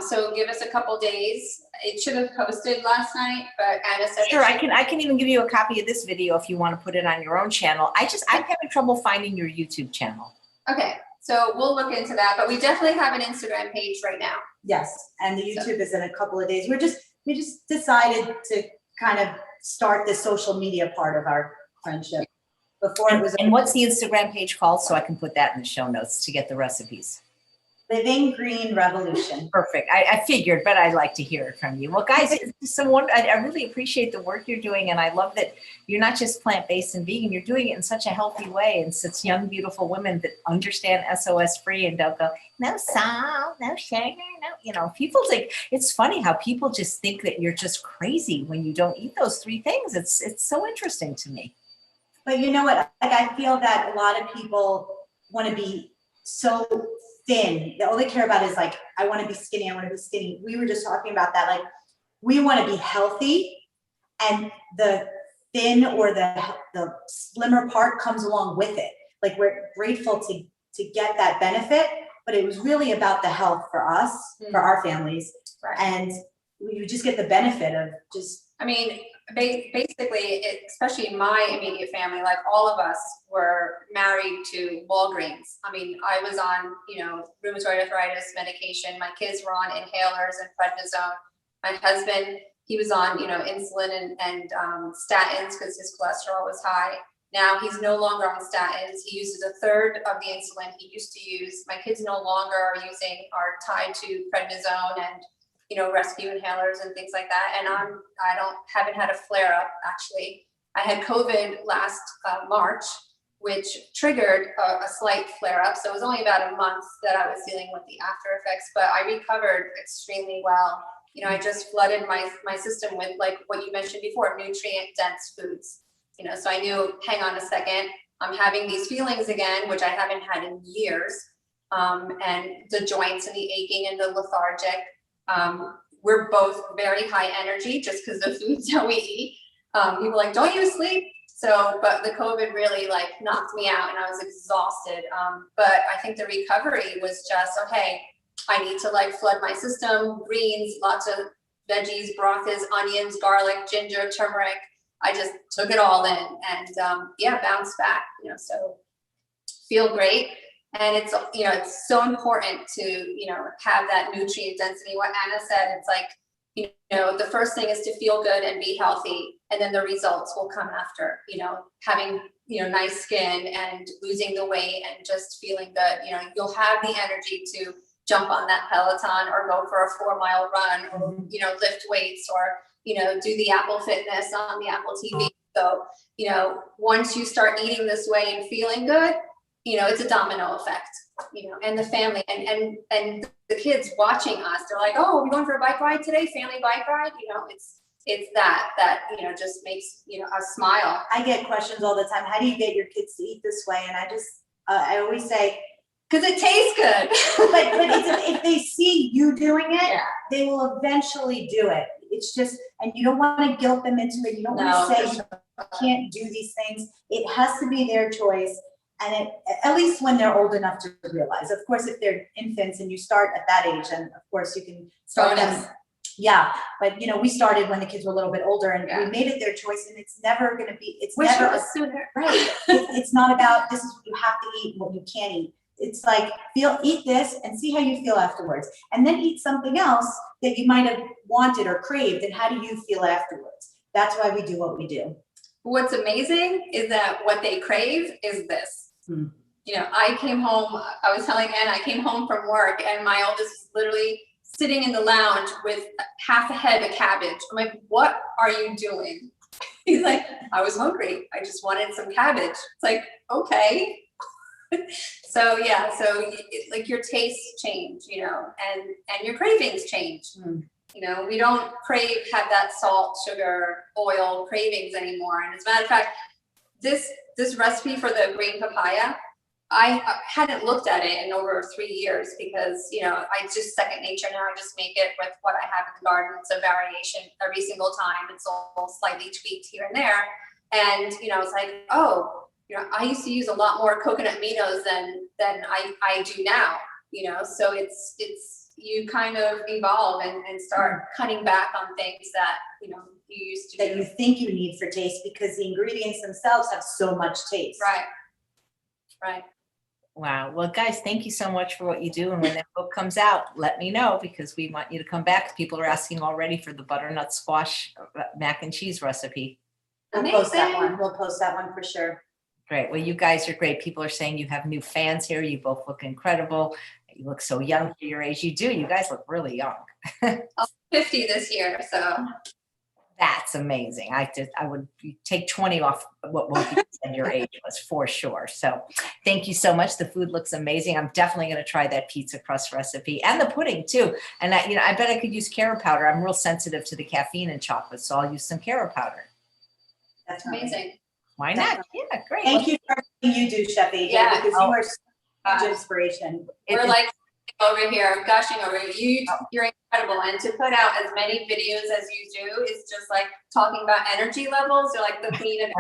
So give us a couple days. It should have posted last night, but Anna said Sure, I can even give you a copy of this video if you want to put it on your own channel. I'm having trouble finding your YouTube channel. Okay, so we'll look into that, but we definitely have an Instagram page right now. Yes, and the YouTube is in a couple of days. We just decided to kind of start the social media part of our friendship. Before it was. And what's the Instagram page called, so I can put that in the show notes to get the recipes? Living Green Revolution. Perfect. I figured, but I'd like to hear it from you. Well, guys, I really appreciate the work you're doing, and I love that you're not just plant-based and vegan. You're doing it in such a healthy way, and such young, beautiful women that understand SOS free and don't go, no salt, no sugar, no. People think it's funny how people just think that you're just crazy when you don't eat those 3 things. It's so interesting to me. But you know what? Like, I feel that a lot of people want to be so thin. All they care about is like, I want to be skinny. I want to be skinny. We were just talking about that. Like, we want to be healthy, and the thin or the slimmer part comes along with it. Like, we're grateful to get that benefit, but it was really about the health for us, for our families. Right. And we just get the benefit of just. I mean, basically, especially in my immediate family, like all of us were married to Walgreens. I mean, I was on, rheumatoid arthritis medication. My kids were on inhalers and prednisone. My husband, he was on, insulin and statins because his cholesterol was high. Now he's no longer on statins. He uses a third of the insulin he used to use. My kids no longer are tied to prednisone and rescue inhalers and things like that. And haven't had a flare up actually. I had COVID last March, which triggered a slight flare up. So it was only about a month that I was dealing with the after effects, but I recovered extremely well. I just flooded my system with, like what you mentioned before, nutrient dense foods. So I knew, hang on a second, I'm having these feelings again, which I haven't had in years. And the joints and the aching and the lethargic. We're both very high energy just because the foods that we eat. People are like, don't you sleep? So, but the COVID really like knocked me out and I was exhausted. But I think the recovery was just, okay, I need to like flood my system, greens, lots of veggies, brocas, onions, garlic, ginger, turmeric. I just took it all in and yeah, bounced back, you know, so feel great. And it's, you know, it's so important to, you know, have that nutrient density. What Anna said, it's like, you know, the first thing is to feel good and be healthy. And then the results will come after, you know, having, you know, nice skin and losing the weight and just feeling good. You know, you'll have the energy to jump on that Peloton or go for a 4-mile run or, you know, lift weights or, you know, do the Apple Fitness on the Apple TV. So, you know, once you start eating this way and feeling good, you know, it's a domino effect, you know, and the family and the kids watching us, they're like, oh, we're going for a bike ride today, family bike ride. You know, it's that, you know, just makes, you know, us smile. I get questions all the time. How do you get your kids to eat this way? And I just, I always say, because it tastes good. but if they see you doing it, Yeah. they will eventually do it. It's just, and you don't want to guilt them into it. You don't want to say you can't do these things. It has to be their choice. And at least when they're old enough to realize. Of course, if they're infants and you start at that age, then of course you can start them. Yeah, but you know, we started when the kids were a little bit older, and we made it their choice, and it's never going to be. It's which never was sooner, right. It's not about this is what you have to eat, what you can't eat. It's like eat this and see how you feel afterwards, and then eat something else that you might have wanted or craved, and how do you feel afterwards? That's why we do what we do. What's amazing is that what they crave is this. You know, I came home, I was telling Anna, I came home from work and my oldest was literally sitting in the lounge with half a head of cabbage. I'm like, what are you doing? He's like, I was hungry. I just wanted some cabbage. It's like, okay. So yeah, so like your tastes change, you know, and your cravings change. You know, we don't have that salt, sugar, oil cravings anymore. And as a matter of fact, this recipe for the green papaya, I hadn't looked at it in over 3 years because, you know, it's just second nature now. I just make it with what I have in the garden. It's a variation every single time. It's all slightly tweaked here and there. And, you know, it's like, oh, you know, I used to use a lot more coconut aminos than I do now, you know, so it's you kind of evolve and start cutting back on things that, you know, you used to that do. you think you need for taste because the ingredients themselves have so much taste. Right. Wow. Well, guys, thank you so much for what you do. And when that book comes out, let me know because we want you to come back. People are asking already for the butternut squash mac and cheese recipe. We'll post that one. We'll post that one for sure. Great. Well, you guys are great. People are saying you have new fans here. You both look incredible. You look so young for your age. You do. You guys look really young. I'm 50 this year, so. That's amazing. I would take 20 off what you said your age was for sure. So thank you so much. The food looks amazing. I'm definitely going to try that pizza crust recipe and the pudding too. And I bet I could use carob powder. I'm real sensitive to the caffeine in chocolate, so I'll use some carob powder. That's amazing. Why not? Yeah, great. Thank you for everything you do, Chef AJ, because you are such inspiration. We're like over here, gushing over you. You're incredible, and to put out as many videos as you do is just like talking about energy levels. You're like the queen of.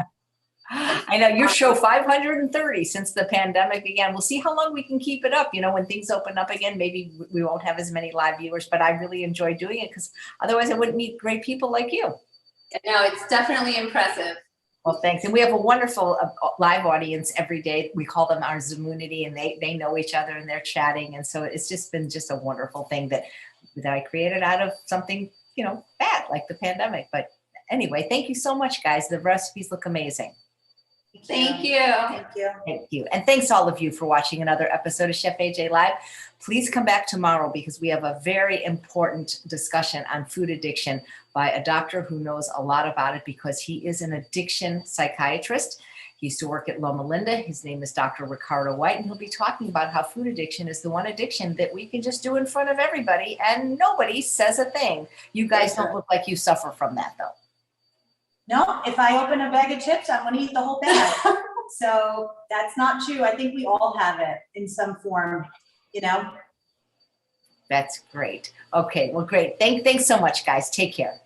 I know your show 530 since the pandemic began. We'll see how long we can keep it up. You know, when things open up again, maybe we won't have as many live viewers, but I really enjoy doing it because otherwise I wouldn't meet great people like you. No, it's definitely impressive. Well, thanks. And we have a wonderful live audience every day. We call them our Zoomunity, and they know each other and they're chatting. And so it's just been a wonderful thing that I created out of something, you know, bad like the pandemic. But anyway, thank you so much, guys. The recipes look amazing. Thank you. Thank you. Thank you. And thanks all of you for watching another episode of Chef AJ Live. Please come back tomorrow because we have a very important discussion on food addiction by a doctor who knows a lot about it because he is an addiction psychiatrist. He used to work at Loma Linda. His name is Dr. Ricardo White, and he'll be talking about how food addiction is the one addiction that we can just do in front of everybody and nobody says a thing. You guys don't look like you suffer from that though. No, if I open a bag of chips, I'm going to eat the whole bag. So that's not true. I think we all have it in some form, you know? That's great. Okay, well, great. Thanks so much, guys. Take care.